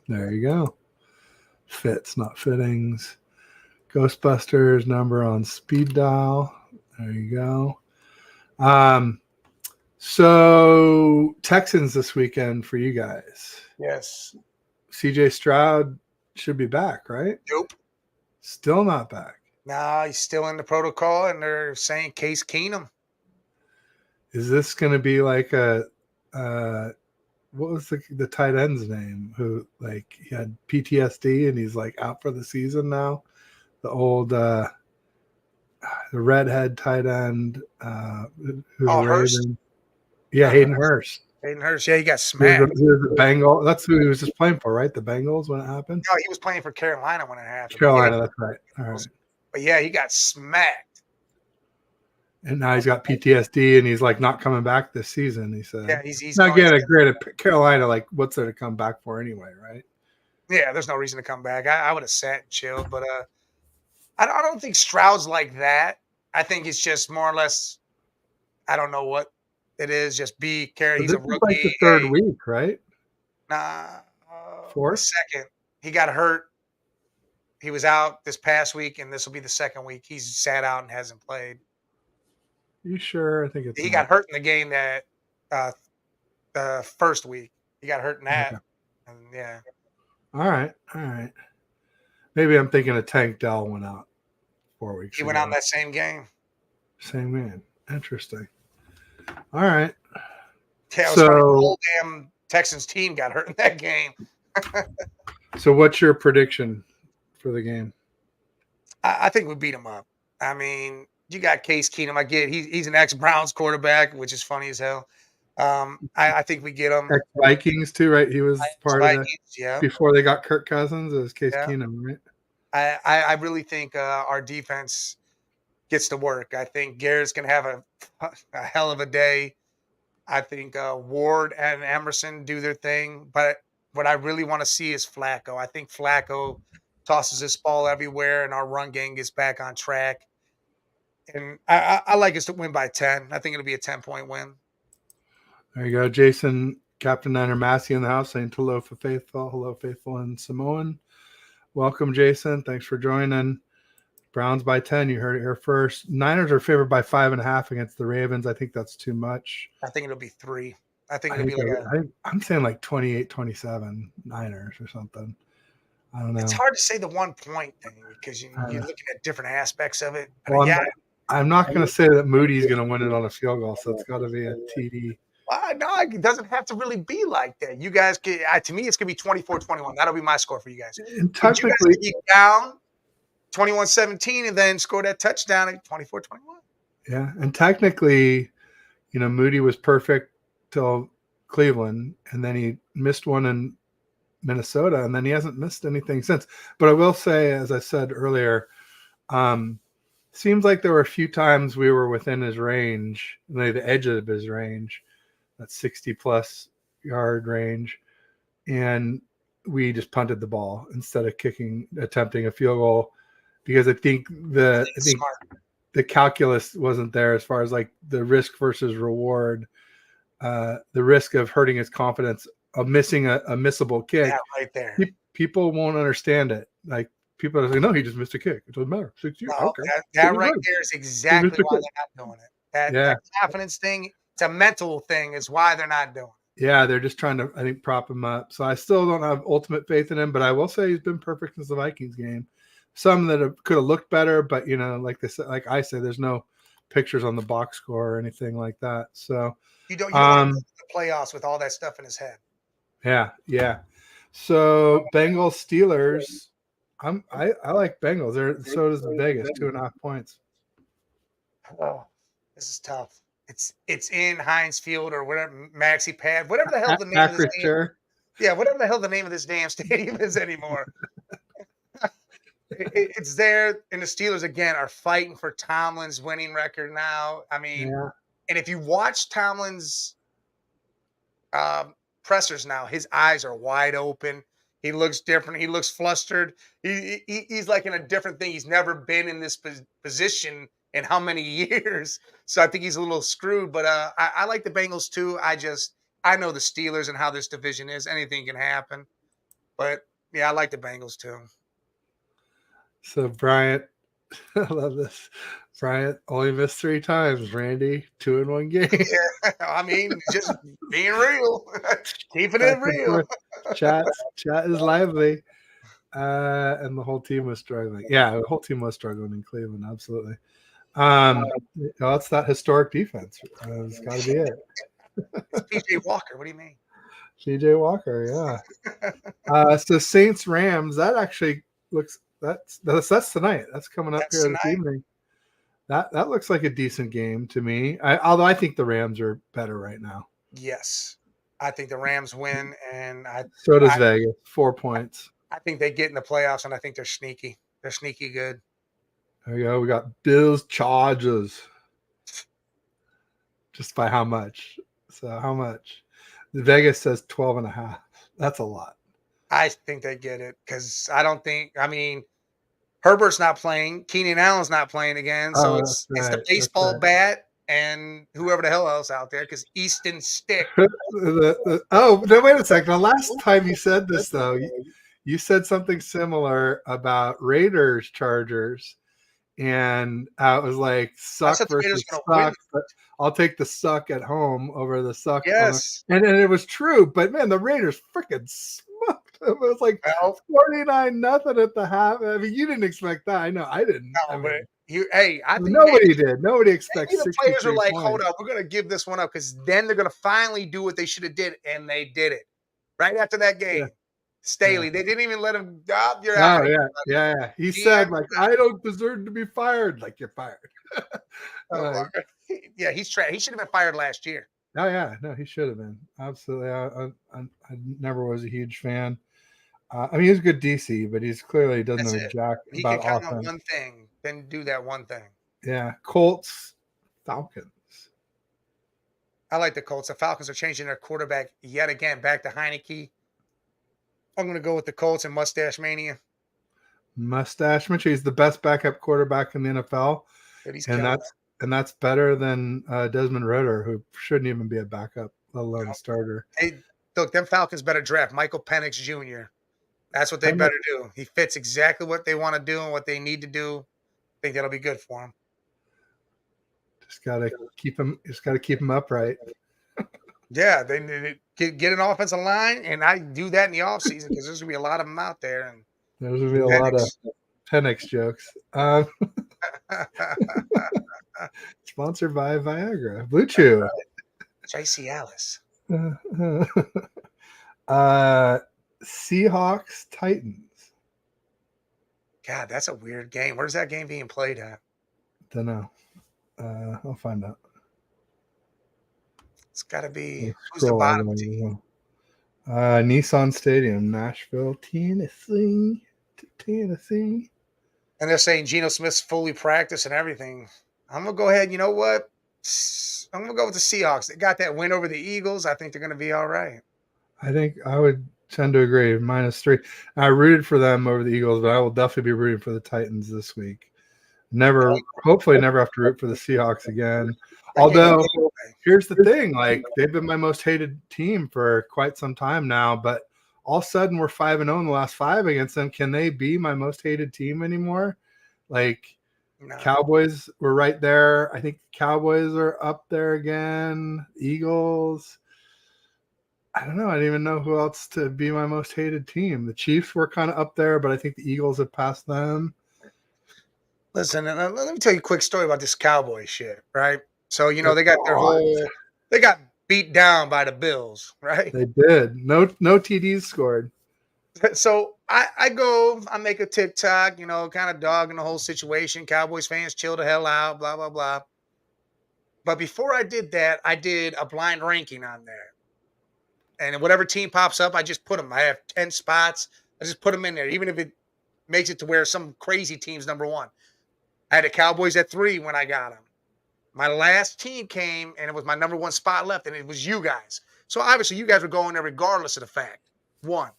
There you go. Fits, not fittings. Ghostbusters number on speed dial. There you go. So Texans this weekend for you guys. Yes. CJ Stroud should be back, right? Nope. Still not back. Nah, he's still in the protocol, and they're saying Case Keenum. Is this going to be like what was the tight end's name? Who he had PTSD and he's out for the season now? The old the redhead tight end Hurst. Yeah, Hayden Hurst. Hayden Hurst, yeah, he got smacked. He was the Bengals. That's who he was just playing for, right? The Bengals when it happened? No, he was playing for Carolina when it happened. Carolina, that's right. All right. But yeah, he got smacked. And now he's got PTSD and he's not coming back this season. He said, yeah, he's not getting a great at Carolina. What's there to come back for anyway, right? Yeah, there's no reason to come back. I would have sat and chilled, but I don't think Stroud's like that. I think it's just more or less. I don't know what it is. Just be careful. But He's this a is like the rookie. third Hey, week, right? nah, the Fourth? second he got hurt. He was out this past week, and this will be the second week he's sat out and hasn't played. You sure? I think it's He got not. hurt in the game that uh, the first week. He got hurt in that, Okay. and yeah, All right. All right. Maybe I'm thinking of Tank Dell went out 4 weeks he went out in ago. that same game. Same man. Interesting. All right. Yeah, it was funny. The So whole damn Texans team got hurt in that game. so what's your prediction for the game? I think we beat him up. I mean, you got Case Keenum. I get he's an ex Browns quarterback, which is funny as hell. I think we get him. Ex Vikings too, right? He was part of the Vikings, yeah, before they got Kirk Cousins. It was Case yeah. Keenum, right? I really think our defense gets to work. I think Garrett's gonna have a hell of a day. I think Ward and Emerson do their thing, but what I really want to see is Flacco. I think Flacco tosses this ball everywhere, and our run game gets back on track. And I like us to win by 10. I think it'll be a 10-point win. There you go. Jason, Captain Niner Massey in the house saying hello for Faithful. Hello, Faithful and Samoan. Welcome, Jason. Thanks for joining. Browns by 10. You heard it here first. Niners are favored by 5.5 against the Ravens. I think that's too much. I think it'll be 3. I think it'll be like I'm saying like 28-27 Niners or something. I don't know. It's hard to say the 1 point thing because you're looking at different aspects of it. Well, Yeah. I'm not going to say that Moody's going to win it on a field goal, so it's got to be a TD. No, it doesn't have to really be like that. You guys can, to me, it's going to be 24-21. That'll be my score for you guys. And technically, you guys down 21-17 and then score that touchdown at 24-21. Yeah, and technically, Moody was perfect till Cleveland, and then he missed one in Minnesota, and then he hasn't missed anything since. But I will say, as I said earlier, seems like there were a few times we were within his range, like the edge of his range, that 60-plus yard range, and we just punted the ball instead of attempting a field goal, because I think the calculus wasn't there as far as like the risk versus reward, the risk of hurting his confidence of missing a missable kick. Yeah, right there. People won't understand it. Like, people are like, no, he just missed a kick. It doesn't matter. 6 years. No, Okay. That right there is exactly why they're not doing it. That confidence thing, it's a mental thing, is why they're not doing it. Yeah, they're just trying to, I think, prop him up. So I still don't have ultimate faith in him, but I will say he's been perfect since the Vikings game. Some that could have looked better, but like they said, like I said, there's no pictures on the box score or anything like that. So you don't want to go to the playoffs with all that stuff in his head. Yeah. So Bengals Steelers, I like Bengals. So does Vegas, 2.5 points. Oh, this is tough. It's in Heinz Field or whatever, Maxi Pad, whatever the hell the name of this game. Yeah, whatever the hell the name of this damn stadium is anymore. It's there, and the Steelers again are fighting for Tomlin's winning record now. I mean, and if you watch Tomlin's pressers now, his eyes are wide open. He looks different. He looks flustered. He's like in a different thing. He's never been in this position in how many years? So I think he's a little screwed. But I like the Bengals too. I know the Steelers and how this division is. Anything can happen. But yeah, I like the Bengals too. So Bryant, I love this. Bryant only missed 3 times. Randy, 2 in 1 game. Yeah, I mean, just being real, keeping it real. Chat is lively, and the whole team was struggling. Yeah, the whole team was struggling in Cleveland. Absolutely. It's that historic defense. It's got to be it. PJ Walker. What do you mean? PJ Walker. Yeah. So Saints Rams. That actually looks. That's tonight. That's coming up here this evening. That looks like a decent game to me. Although I think the Rams are better right now. Yes, I think the Rams win, and so does Vegas. 4 points. I think they get in the playoffs, and I think they're sneaky. They're sneaky good. There we go. We got Bills Chargers. Just by how much? So how much? Vegas says 12.5. That's a lot. I think they get it because I don't think. I mean, Herbert's not playing. Keenan Allen's not playing again. So Oh, it's that's the right. baseball bat and whoever the hell else out there because Easton Stick. Oh, no, wait a second. The last time you said this, though, you said something similar about Raiders Chargers, and it was like I suck said the Raiders versus going to win. suck, but I'll take the suck at home over the suck on the, Yes. and it was true. But man, the Raiders freaking smoked them. It was like Well, 49-0 at the half. I mean, you didn't expect that. I know I didn't. I no, but mean, I think nobody did. Nobody expects maybe the players are 63 like, hold points. up, we're going to give this one up because then they're going to finally do what they should have did, and they did it right after that game. Yeah. Staley, Yeah. they didn't even let him stop. You're Oh out. yeah. He GM, said like, I don't deserve to be fired. Like, you're fired. yeah, he's trash. He should have been fired last year. Oh yeah, no, he should have been. Absolutely. I never was a huge fan. I mean, he's a good DC, but he's clearly doesn't That's know it. jack He about can count on offense. one thing, then do that one thing. Yeah, Colts, Falcons. I like the Colts. The Falcons are changing their quarterback yet again, back to Heineke. I'm going to go with the Colts and Mustache Mania. Mustache Mitchell. He's the best backup quarterback in the NFL, Dude, he's and that's better than Desmond Ritter, who shouldn't even be a backup, let alone a starter. Hey, look, them Falcons better draft Michael Penix Jr. That's what they better do. He fits exactly what they want to do and what they need to do. I think that'll be good for him. Just gotta keep him upright. Yeah, they need to get an offensive line, and I do that in the offseason because there's gonna be a lot of them out there. And there's gonna be a lot of Penix jokes. Sponsored by Viagra, Blue Chew. JC Alice. Seahawks Titans. God, that's a weird game. Where's that game being played at? Don't know. I'll find out. It's got to be who's the bottom team? Nissan Stadium, Nashville, Tennessee. And they're saying Geno Smith's fully practiced and everything. I'm gonna go ahead. You know what? I'm gonna go with the Seahawks. They got that win over the Eagles. I think they're gonna be all right. I think I would tend to agree. -3. I rooted for them over the Eagles, but I will definitely be rooting for the Titans this week. Hopefully never have to root for the Seahawks again. Although, here's the thing, like, they've been my most hated team for quite some time now, but all of a sudden we're 5-0 in the last 5 against them. Can they be my most hated team anymore? Like, no. Cowboys were right there. I think Cowboys are up there again. Eagles. I don't know. I don't even know who else to be my most hated team. The Chiefs were kind of up there, but I think the Eagles have passed them. Listen, let me tell you a quick story about this Cowboy shit, right? So, you know, they got beat down by the Bills, right? They did. No TDs scored. So I make a TikTok, you know, kind of dogging the whole situation. Cowboys fans, chill the hell out, blah, blah, blah. But before I did that, I did a blind ranking on there. And whatever team pops up, I just put them. I have 10 spots. I just put them in there, even if it makes it to where some crazy team's number 1. I had the Cowboys at 3 when I got them. My last team came, and it was my number 1 spot left, and it was you guys. So obviously you guys were going there regardless of the fact. 1.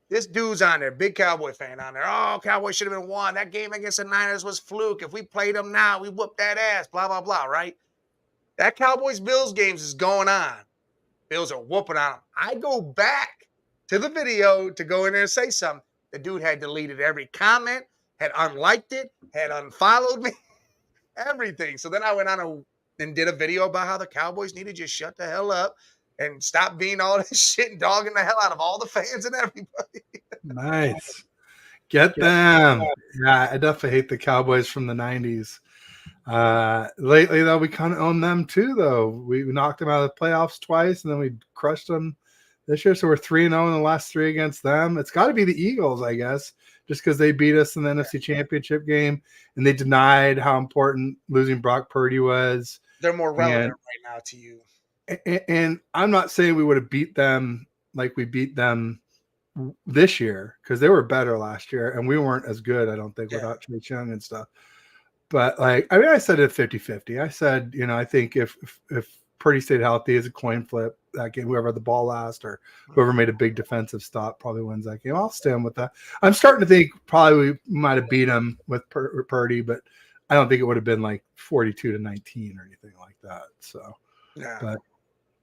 This dude's on there, big Cowboy fan on there. Oh, Cowboys should have been 1. That game against the Niners was fluke. If we played them now, we whooped that ass, blah, blah, blah, right? That Cowboys-Bills games is going on. Bills are whooping on them. I go back to the video to go in there and say something. The dude had deleted every comment, had unliked it, had unfollowed me, everything. So then I went on and did a video about how the Cowboys need to just shut the hell up and stop being all this shit and dogging the hell out of all the fans and everybody. Nice. Get them. Yeah, I definitely hate the Cowboys from the 90s. Lately, though, we kind of own them too, though. We knocked them out of the playoffs twice, and then we crushed them this year. So we're 3-0 in the last 3 against them. It's got to be the Eagles, I guess, just because they beat us in the NFC Championship game, and they denied how important losing Brock Purdy was. They're more relevant right now to you. And I'm not saying we would have beat them like we beat them this year, because they were better last year, and we weren't as good, I don't think, without Chase Young and stuff. But, like, I mean, I said it 50-50. I said, you know, I think if Purdy stayed healthy, it's a coin flip that game. Whoever had the ball last or whoever made a big defensive stop probably wins that game. I'll stand with that. I'm starting to think probably we might have beat them with Purdy, but I don't think it would have been like 42-19 or anything like that. So, Yeah. but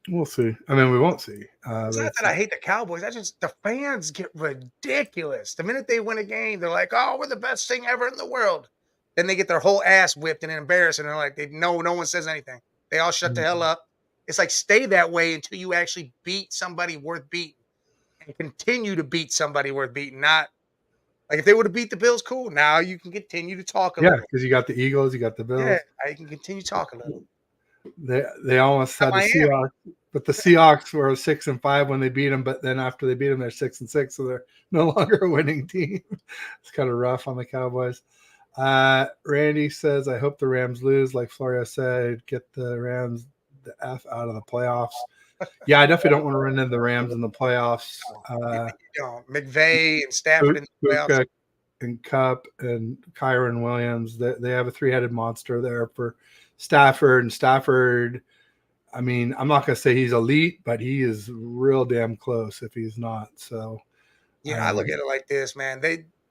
we'll see. I mean, we won't see. It's not that I hate the Cowboys. The fans get ridiculous. The minute they win a game, they're like, "Oh, we're the best thing ever in the world." Then they get their whole ass whipped and embarrassed, and they're like, no one says anything. They all shut the hell up. It's like, stay that way until you actually beat somebody worth beating and continue to beat somebody worth beating. Not like if they would have beat the Bills, cool. Now you can continue to talk a little. Yeah, because you got the Eagles, you got the Bills. Yeah, you can continue to talk a little. They almost had the Seahawks, but the Seahawks were 6-5 when they beat them. But then after they beat them, they're 6-6, so they're no longer a winning team. It's kind of rough on the Cowboys. Randy says, "I hope the Rams lose." Like Florio said, get the Rams the F out of the playoffs. Yeah, I definitely don't want to run into the Rams in the playoffs. McVay and Stafford in the playoffs. And Cup and Kyron Williams, they have a three-headed monster there for Stafford. And Stafford, I mean, I'm not going to say he's elite, but he is real damn close if he's not. So, I look at it like this, man.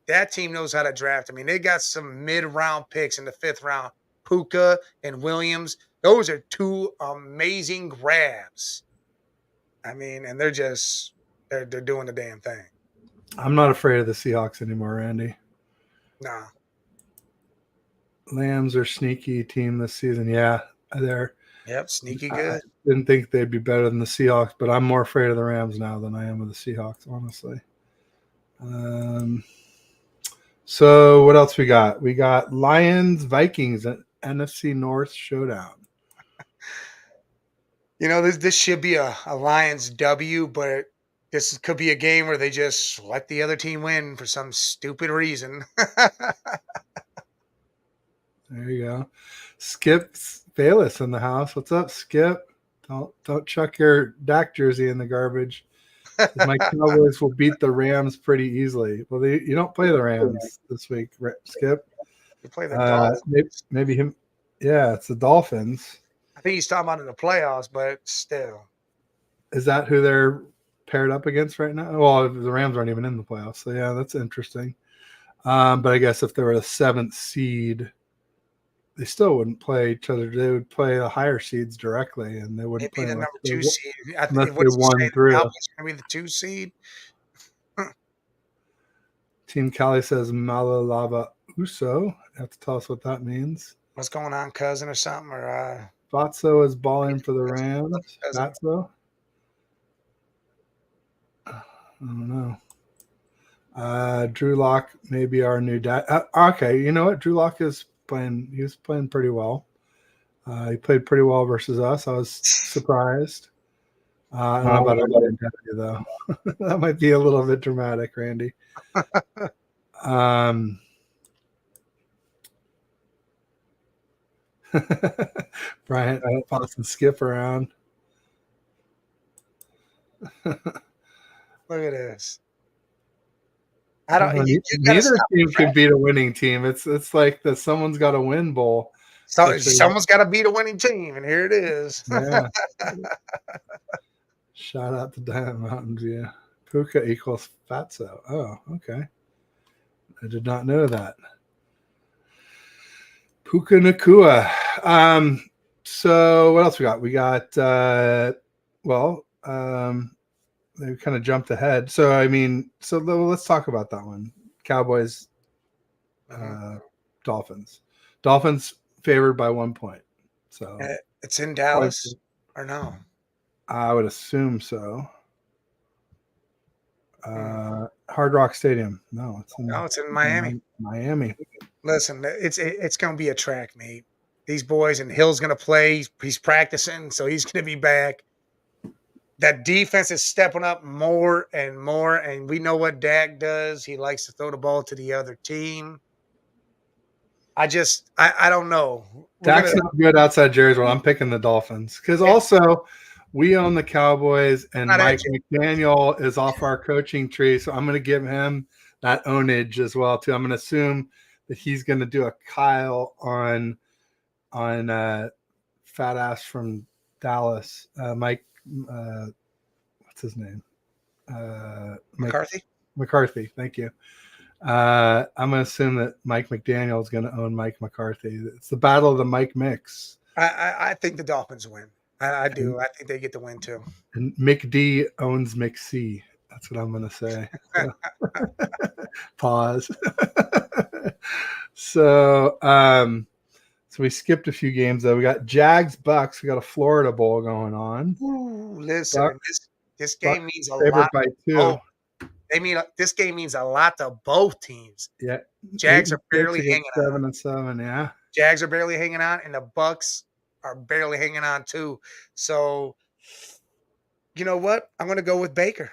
That team knows how to draft. I mean, they got some mid-round picks in the 5th round. Puka and Williams. Those are two amazing grabs. I mean, and they're doing the damn thing. I'm not afraid of the Seahawks anymore, Randy. Nah. Lambs are sneaky team this season. Yeah, they're. Yep, sneaky good. I didn't think they'd be better than the Seahawks, but I'm more afraid of the Rams now than I am of the Seahawks, honestly. So what else we got? We got Lions, Vikings, an NFC North showdown. This should be a Lions W, but this could be a game where they just let the other team win for some stupid reason. There you go. Skip Bayless in the house. What's up, Skip? Don't chuck your Dak jersey in the garbage. My Cowboys will beat the Rams pretty easily. Well, you don't play the Rams this week, Skip. You play the Dolphins. Maybe him. Yeah, it's the Dolphins. I think he's talking about in the playoffs, but still. Is that who they're paired up against right now? Well, the Rams aren't even in the playoffs, so yeah, that's interesting. But I guess if they were a 7th seed, they still wouldn't play each other. They would play the higher seeds directly, and they wouldn't play the number 2 seed. I think they won through. The Cowboys going to be the 2 seed. Team Cali says Malalava Uso. You have to tell us what that means. What's going on, cousin, or something? Or Fatso is balling for the Rams. Fatso? I don't know. Drew Lock may be our new dad. Okay, you know what? Drew Lock is playing. He was playing pretty well. He played pretty well versus us. I was surprised. I don't know about identity, though. That might be a little bit dramatic, Randy. Brian, toss and skip around. Look at this. Neither team can beat a winning team. It's like that someone's got to win bowl. So someone's got to beat a winning team, and here it is. Yeah. Shout out to Diamond Mountains. Yeah, Puka equals Fatso. Oh, okay. I did not know that. Puka Nakua. So what else we got? We got they kind of jumped ahead. So let's talk about that one. Cowboys, Dolphins. Dolphins favored by 1 point. So it's in Dallas or no? I would assume so. Hard Rock Stadium. No, it's in Miami. Miami. Listen, it's going to be a track meet. These boys, and Hill's going to play. He's practicing, so he's going to be back. That defense is stepping up more and more, and we know what Dak does. He likes to throw the ball to the other team. I don't know. Dak's not good outside Jerry's world. I'm picking the Dolphins because also we own the Cowboys, and Mike McDaniel is off our coaching tree, so I'm going to give him that ownage as well too. I'm going to assume that he's going to do a Kyle on fat ass from Dallas. Mike, what's his name? McCarthy. McCarthy. Thank you. I'm going to assume that Mike McDaniel is going to own Mike McCarthy. It's the battle of the Mike Mix. I think the Dolphins win. I do. I think they get the win too. And Mick D owns Mick C. That's what I'm going to say. So. Pause. So we skipped a few games though. We got Jags Bucks. We got a Florida Bowl going on. Ooh, listen, Bucks, this game Bucks means a lot. By 2. This game means a lot to both teams. Yeah, Jags are barely hanging 7-7. Yeah, Jags are barely hanging on, and the Bucks are barely hanging on too. So, you know what? I'm going to go with Baker.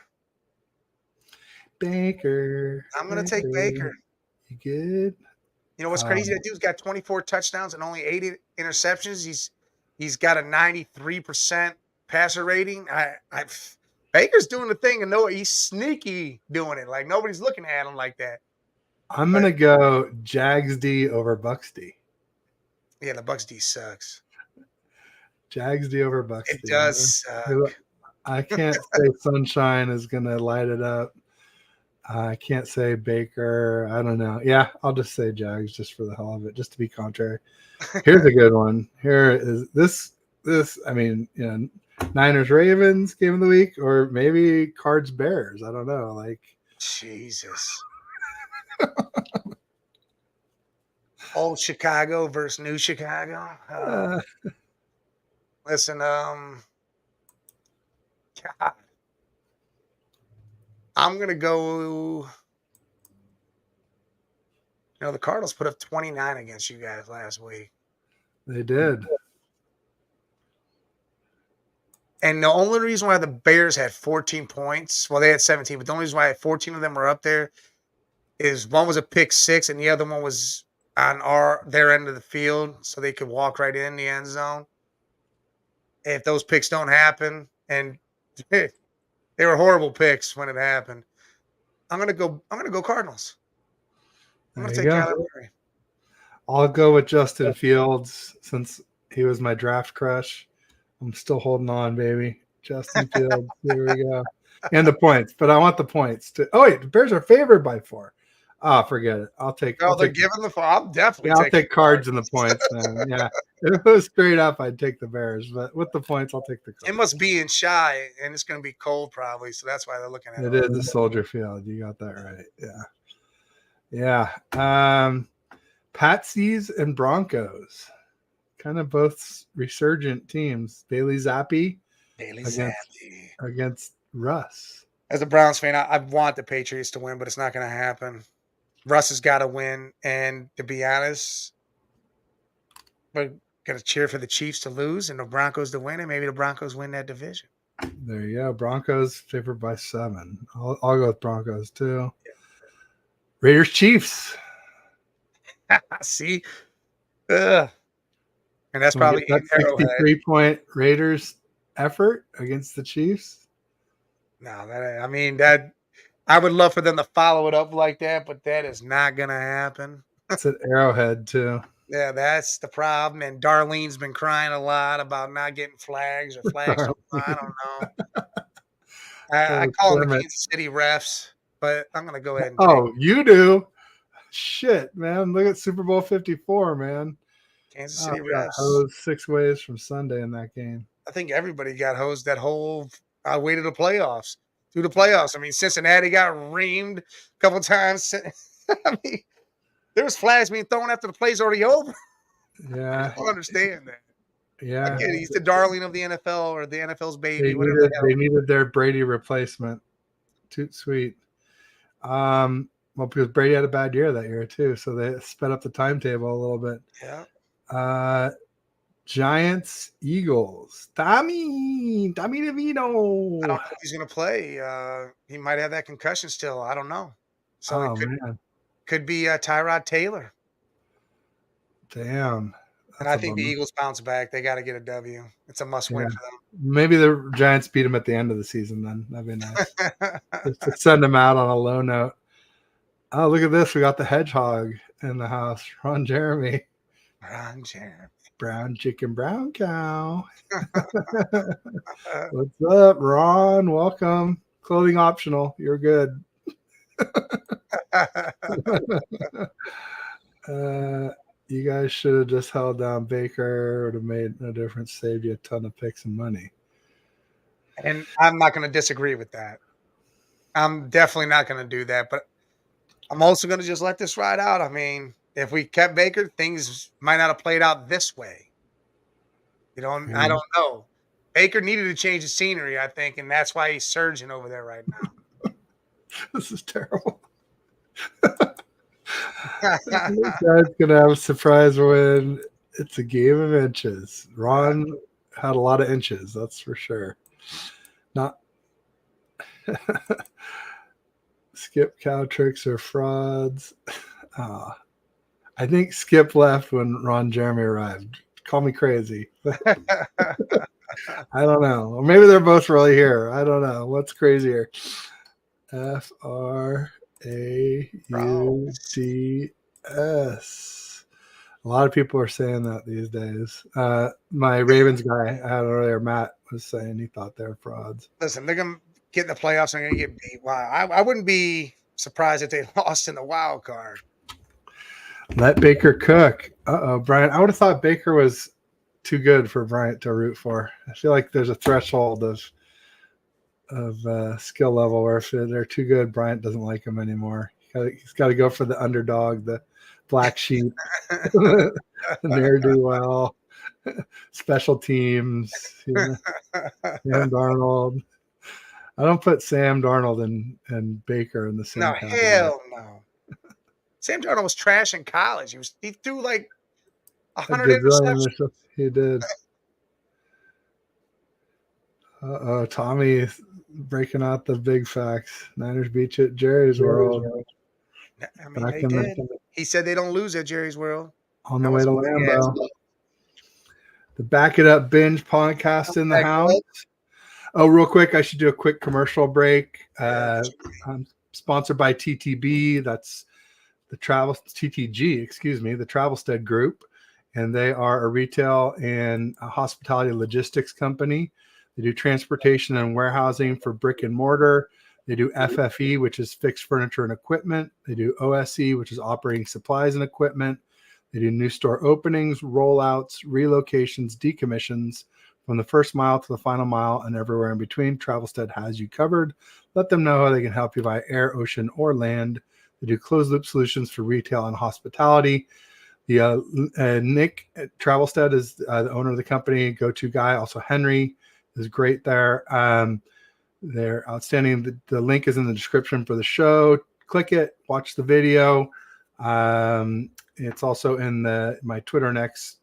I'm going to take Baker. You good? You know what's crazy? That dude's got 24 touchdowns and only 8 interceptions. He's got a 93% passer rating. Baker's doing the thing, and no, he's sneaky doing it. Like nobody's looking at him like that. I'm gonna go Jags D over Bucks D. Yeah, the Bucks D sucks. Jags D over Bucks D. It does suck. I can't say Sunshine is gonna light it up. I can't say Baker. I don't know. Yeah, I'll just say Jags just for the hell of it, just to be contrary. Here's a good one. Here is this. I mean, Niners Ravens game of the week, or maybe Cards Bears. I don't know. Like Jesus. Old Chicago versus New Chicago. Listen, God. I'm going to go. The Cardinals put up 29 against you guys last week. They did. And the only reason why the Bears had 14 points, well, they had 17, but the only reason why 14 of them were up there is one was a pick 6 and the other one was on their end of the field, so they could walk right in the end zone. If those picks don't happen, and they were horrible picks when it happened, I'm gonna go Cardinals. I'm gonna take Kyler Murray. I'll go with Justin Fields since he was my draft crush. I'm still holding on, baby. Justin Fields. There we go. And the points, but I want the points too. Oh wait, the Bears are favored by 4. Oh, forget it. I'll take. They're giving the. I'll definitely. Yeah, I'll take Cards and the points. Then. Yeah, if it was straight up, I'd take the Bears. But with the points, I'll take the Cards. It must be in Shy, and it's going to be cold probably, so that's why they're looking at it. It is a Soldier Field. You got that right. Yeah. Patsies and Broncos, kind of both resurgent teams. Bailey Zappi against Russ. As a Browns fan, I want the Patriots to win, but it's not going to happen. Russ has got to win, and to be honest, we're going to cheer for the Chiefs to lose and the Broncos to win, and maybe the Broncos win that division. There you go. Broncos favored by 7. I'll go with Broncos too. Yeah. Raiders Chiefs. See? And that's probably that 63-point Raiders effort against the Chiefs. No, that I would love for them to follow it up like that, but that is not going to happen. It's an Arrowhead too. Yeah, that's the problem. And Darlene's been crying a lot about not getting flags or flags. I don't know. I call them the Kansas City refs, but I'm going to go ahead and you do? Shit, man. Look at Super Bowl 54, man. Kansas City refs. Hosed 6 ways from Sunday in that game. I think everybody got hosed that whole way to the playoffs. Through the playoffs. I mean, Cincinnati got reamed a couple times. I mean, there was flags being thrown after the play's already over. Yeah. I don't understand that. Yeah. Again, he's the darling of the NFL or the NFL's baby. They needed their Brady replacement. Too sweet. Well, because Brady had a bad year that year too, so they sped up the timetable a little bit. Yeah. Giants, Eagles. Tommy DeVito. I don't know if he's going to play. He might have that concussion still. I don't know. So could be Tyrod Taylor. Damn. And I think the Eagles bounce back. They got to get a W. It's a must-win for them. Maybe the Giants beat them at the end of the season then. That'd be nice. Just to send them out on a low note. Oh, look at this. We got the Hedgehog in the house. Ron Jeremy. Brown chicken, brown cow. What's up, Ron? Welcome. Clothing optional. You're good. You guys should have just held down Baker. It would have made no difference. Saved you a ton of picks and money. And I'm not going to disagree with that. I'm definitely not going to do that. But I'm also going to just let this ride out. I mean, if we kept Baker, things might not have played out this way. You know, I don't know. Baker needed to change the scenery, I think, and that's why he's surging over there right now. This is terrible. This guy's gonna have a surprise win. It's a game of inches. Ron had a lot of inches, that's for sure. Not Skip cow tricks or frauds. I think Skip left when Ron Jeremy arrived. Call me crazy. I don't know. Or maybe they're both really here. I don't know. What's crazier? FRAUDS. A lot of people are saying that these days. My Ravens guy I had earlier, Matt, was saying he thought they were frauds. Listen, they're going to get in the playoffs and they're going to get beat. Wow. I wouldn't be surprised if they lost in the wild card. Let Baker cook. Bryant. I would have thought Baker was too good for Bryant to root for. I feel like there's a threshold of skill level where if they're too good, Bryant doesn't like them anymore. He's got to go for the underdog, the black sheep, the ne'er-do-well, special teams. Sam Darnold. I don't put Sam Darnold and Baker in the same. No, hell no. Sam Darnold was trash in college. He threw like 100 interceptions. He did. Tommy breaking out the big facts. Niners beat you at Jerry's World. I mean, they did. He said they don't lose at Jerry's World. On the way to Lambeau. The Back It Up Binge podcast in the house. Oh, real quick, I should do a quick commercial break. I'm sponsored by TTB. That's the TTG, the Travelstead Group. And they are a retail and a hospitality logistics company. They do transportation and warehousing for brick and mortar. They do FFE, which is fixed furniture and equipment. They do OSE, which is operating supplies and equipment. They do new store openings, rollouts, relocations, decommissions from the first mile to the final mile and everywhere in between. Travelstead has you covered. Let them know how they can help you by air, ocean, or land. They do closed loop solutions for retail and hospitality. Nick at Travelstead is the owner of the company, go-to guy. Also, Henry is great there. They're outstanding. The link is in the description for the show. Click it, watch the video. It's also in my Twitter and X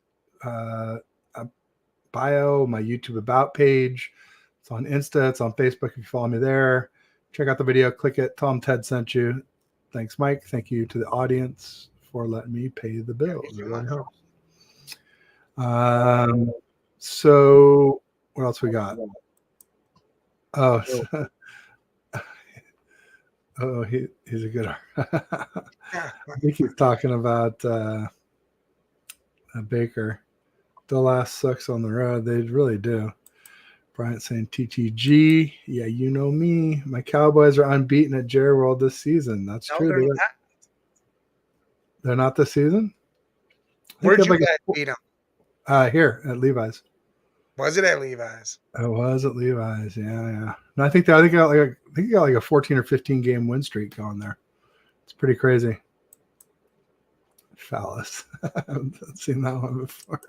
bio, my YouTube About page. It's on Insta. It's on Facebook if you follow me there. Check out the video. Click it. Tell them Ted sent you. Thanks, Mike. Thank you to the audience for letting me pay the bills. It really helps. So what else we got? Oh, he's a good. I think he's talking about Baker. The last sucks on the road. They really do. Bryant saying TTG. Yeah, you know me. My Cowboys are unbeaten at Jerry World this season. That's true. They're not this season? Where'd you guys beat them? Here at Levi's. Was it at Levi's? It was at Levi's. Yeah. No, I think they got like a 14 or 15 game win streak going there. It's pretty crazy. Phallus. I haven't seen that one before.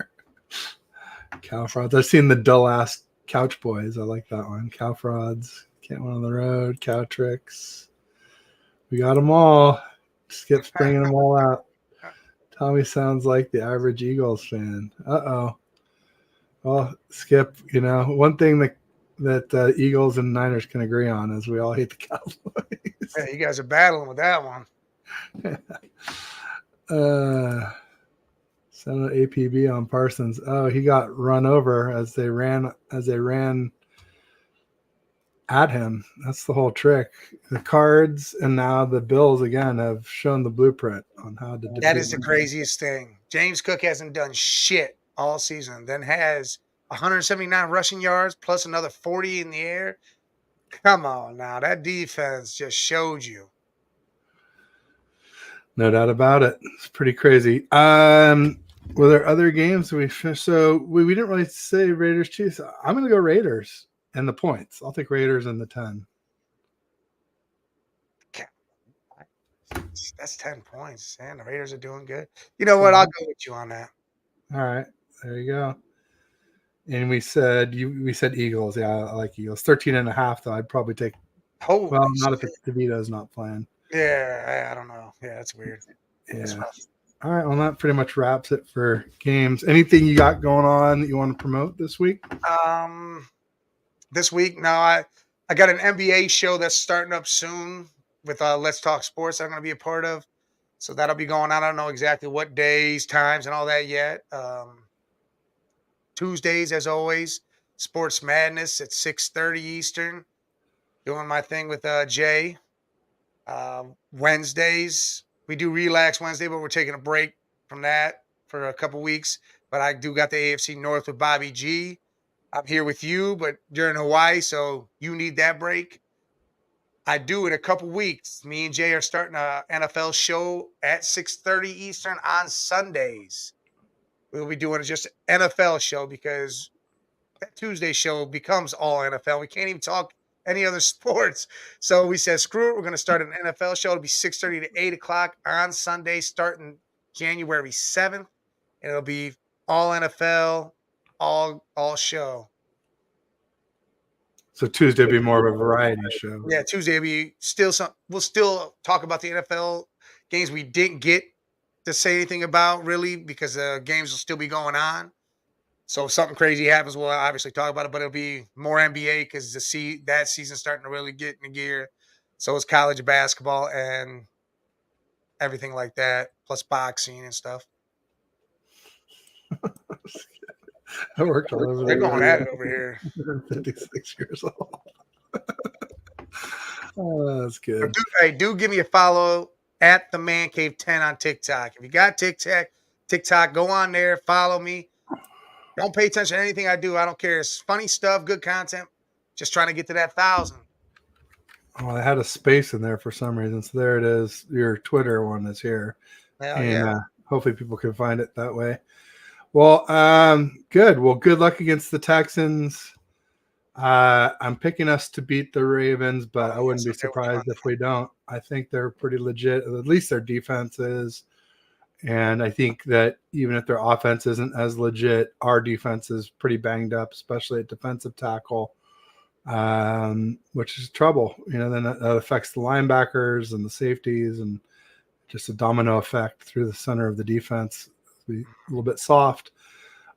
Cow frauds. I've seen the dull ass Couch Boys. I like that one. Cow frauds. Can't win on the road. Cow tricks. We got them all. Skip's bringing them all out. Tommy sounds like the average Eagles fan. Well, Skip, one thing that Eagles and Niners can agree on is we all hate the Cowboys. Yeah, you guys are battling with that one. Send an APB on Parsons. Oh, he got run over as they ran at him. That's the whole trick. The Cards and now the Bills again have shown the blueprint on how to do that. Is the craziest thing. James Cook hasn't done shit all season, then has 179 rushing yards plus another 40 in the air. Come on now, that defense just showed you. No doubt about it. It's pretty crazy. Were there other games we finished? So we didn't really say Raiders Chiefs. I'm going to go Raiders and the points. I'll take Raiders and the 10. That's 10 points, and the Raiders are doing good. You know what? I'll go with you on that. All right, there you go. And we said Eagles. Yeah, I like Eagles. 13.5 though. I'd probably take. Holy Well, not shit. if DeVito's not playing. Yeah, I don't know. Yeah, that's weird. Yeah. All right. Well, that pretty much wraps it for games. Anything you got going on that you want to promote this week? This week, no, I got an NBA show that's starting up soon with Let's Talk Sports that I'm going to be a part of. So that'll be going on. I don't know exactly what days, times, and all that yet. Tuesdays, as always, Sports Madness at 6:30 Eastern. Doing my thing with Jay. Wednesdays, we do Relax Wednesday, but we're taking a break from that for a couple weeks. But I do got the AFC North with Bobby G. I'm here with you, but you're in Hawaii, so you need that break. I do in a couple weeks. Me and Jay are starting a NFL show at 6:30 Eastern on Sundays. We'll be doing just an NFL show because that Tuesday show becomes all NFL. We can't even talk any other sports. So we said, screw it. We're going to start an NFL show. It'll be 6:30 to 8 o'clock on Sunday, starting January 7th. And it'll be all NFL, all show. So Tuesday will be more of a variety show. Yeah, Tuesday will be still some. We'll still talk about the NFL games we didn't get to say anything about really because the games will still be going on. So if something crazy happens, we'll obviously talk about it, but it'll be more NBA because that season's starting to really get in gear. So it's college basketball and everything like that, plus boxing and stuff. I worked all over. They're going at it over here. 56 years old. Oh, that's good. Do give me a follow at the Man Cave 10 on TikTok. If you got TikTok, go on there, follow me. Don't pay attention to anything I do. I don't care. It's funny stuff, good content. Just trying to get to that 1,000. Oh, I had a space in there for some reason. So there it is. Your Twitter one is here. Hopefully people can find it that way. Well, good. Well, good luck against the Texans. I'm picking us to beat the Ravens, but I wouldn't be surprised if we don't. I think they're pretty legit. At least their defense is. And I think that even if their offense isn't as legit, our defense is pretty banged up, especially at defensive tackle, which is trouble. Then that affects the linebackers and the safeties and just a domino effect through the center of the defense. Be a little bit soft.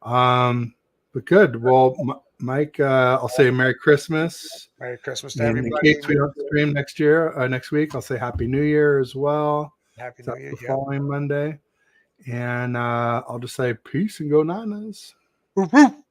But good. Well, Mike, I'll say Merry Christmas. Merry Christmas to everybody. In case we don't stream next week, I'll say Happy New Year as well. Happy New Year. The following Monday. And I'll just say peace and go Niners. Woo-hoo.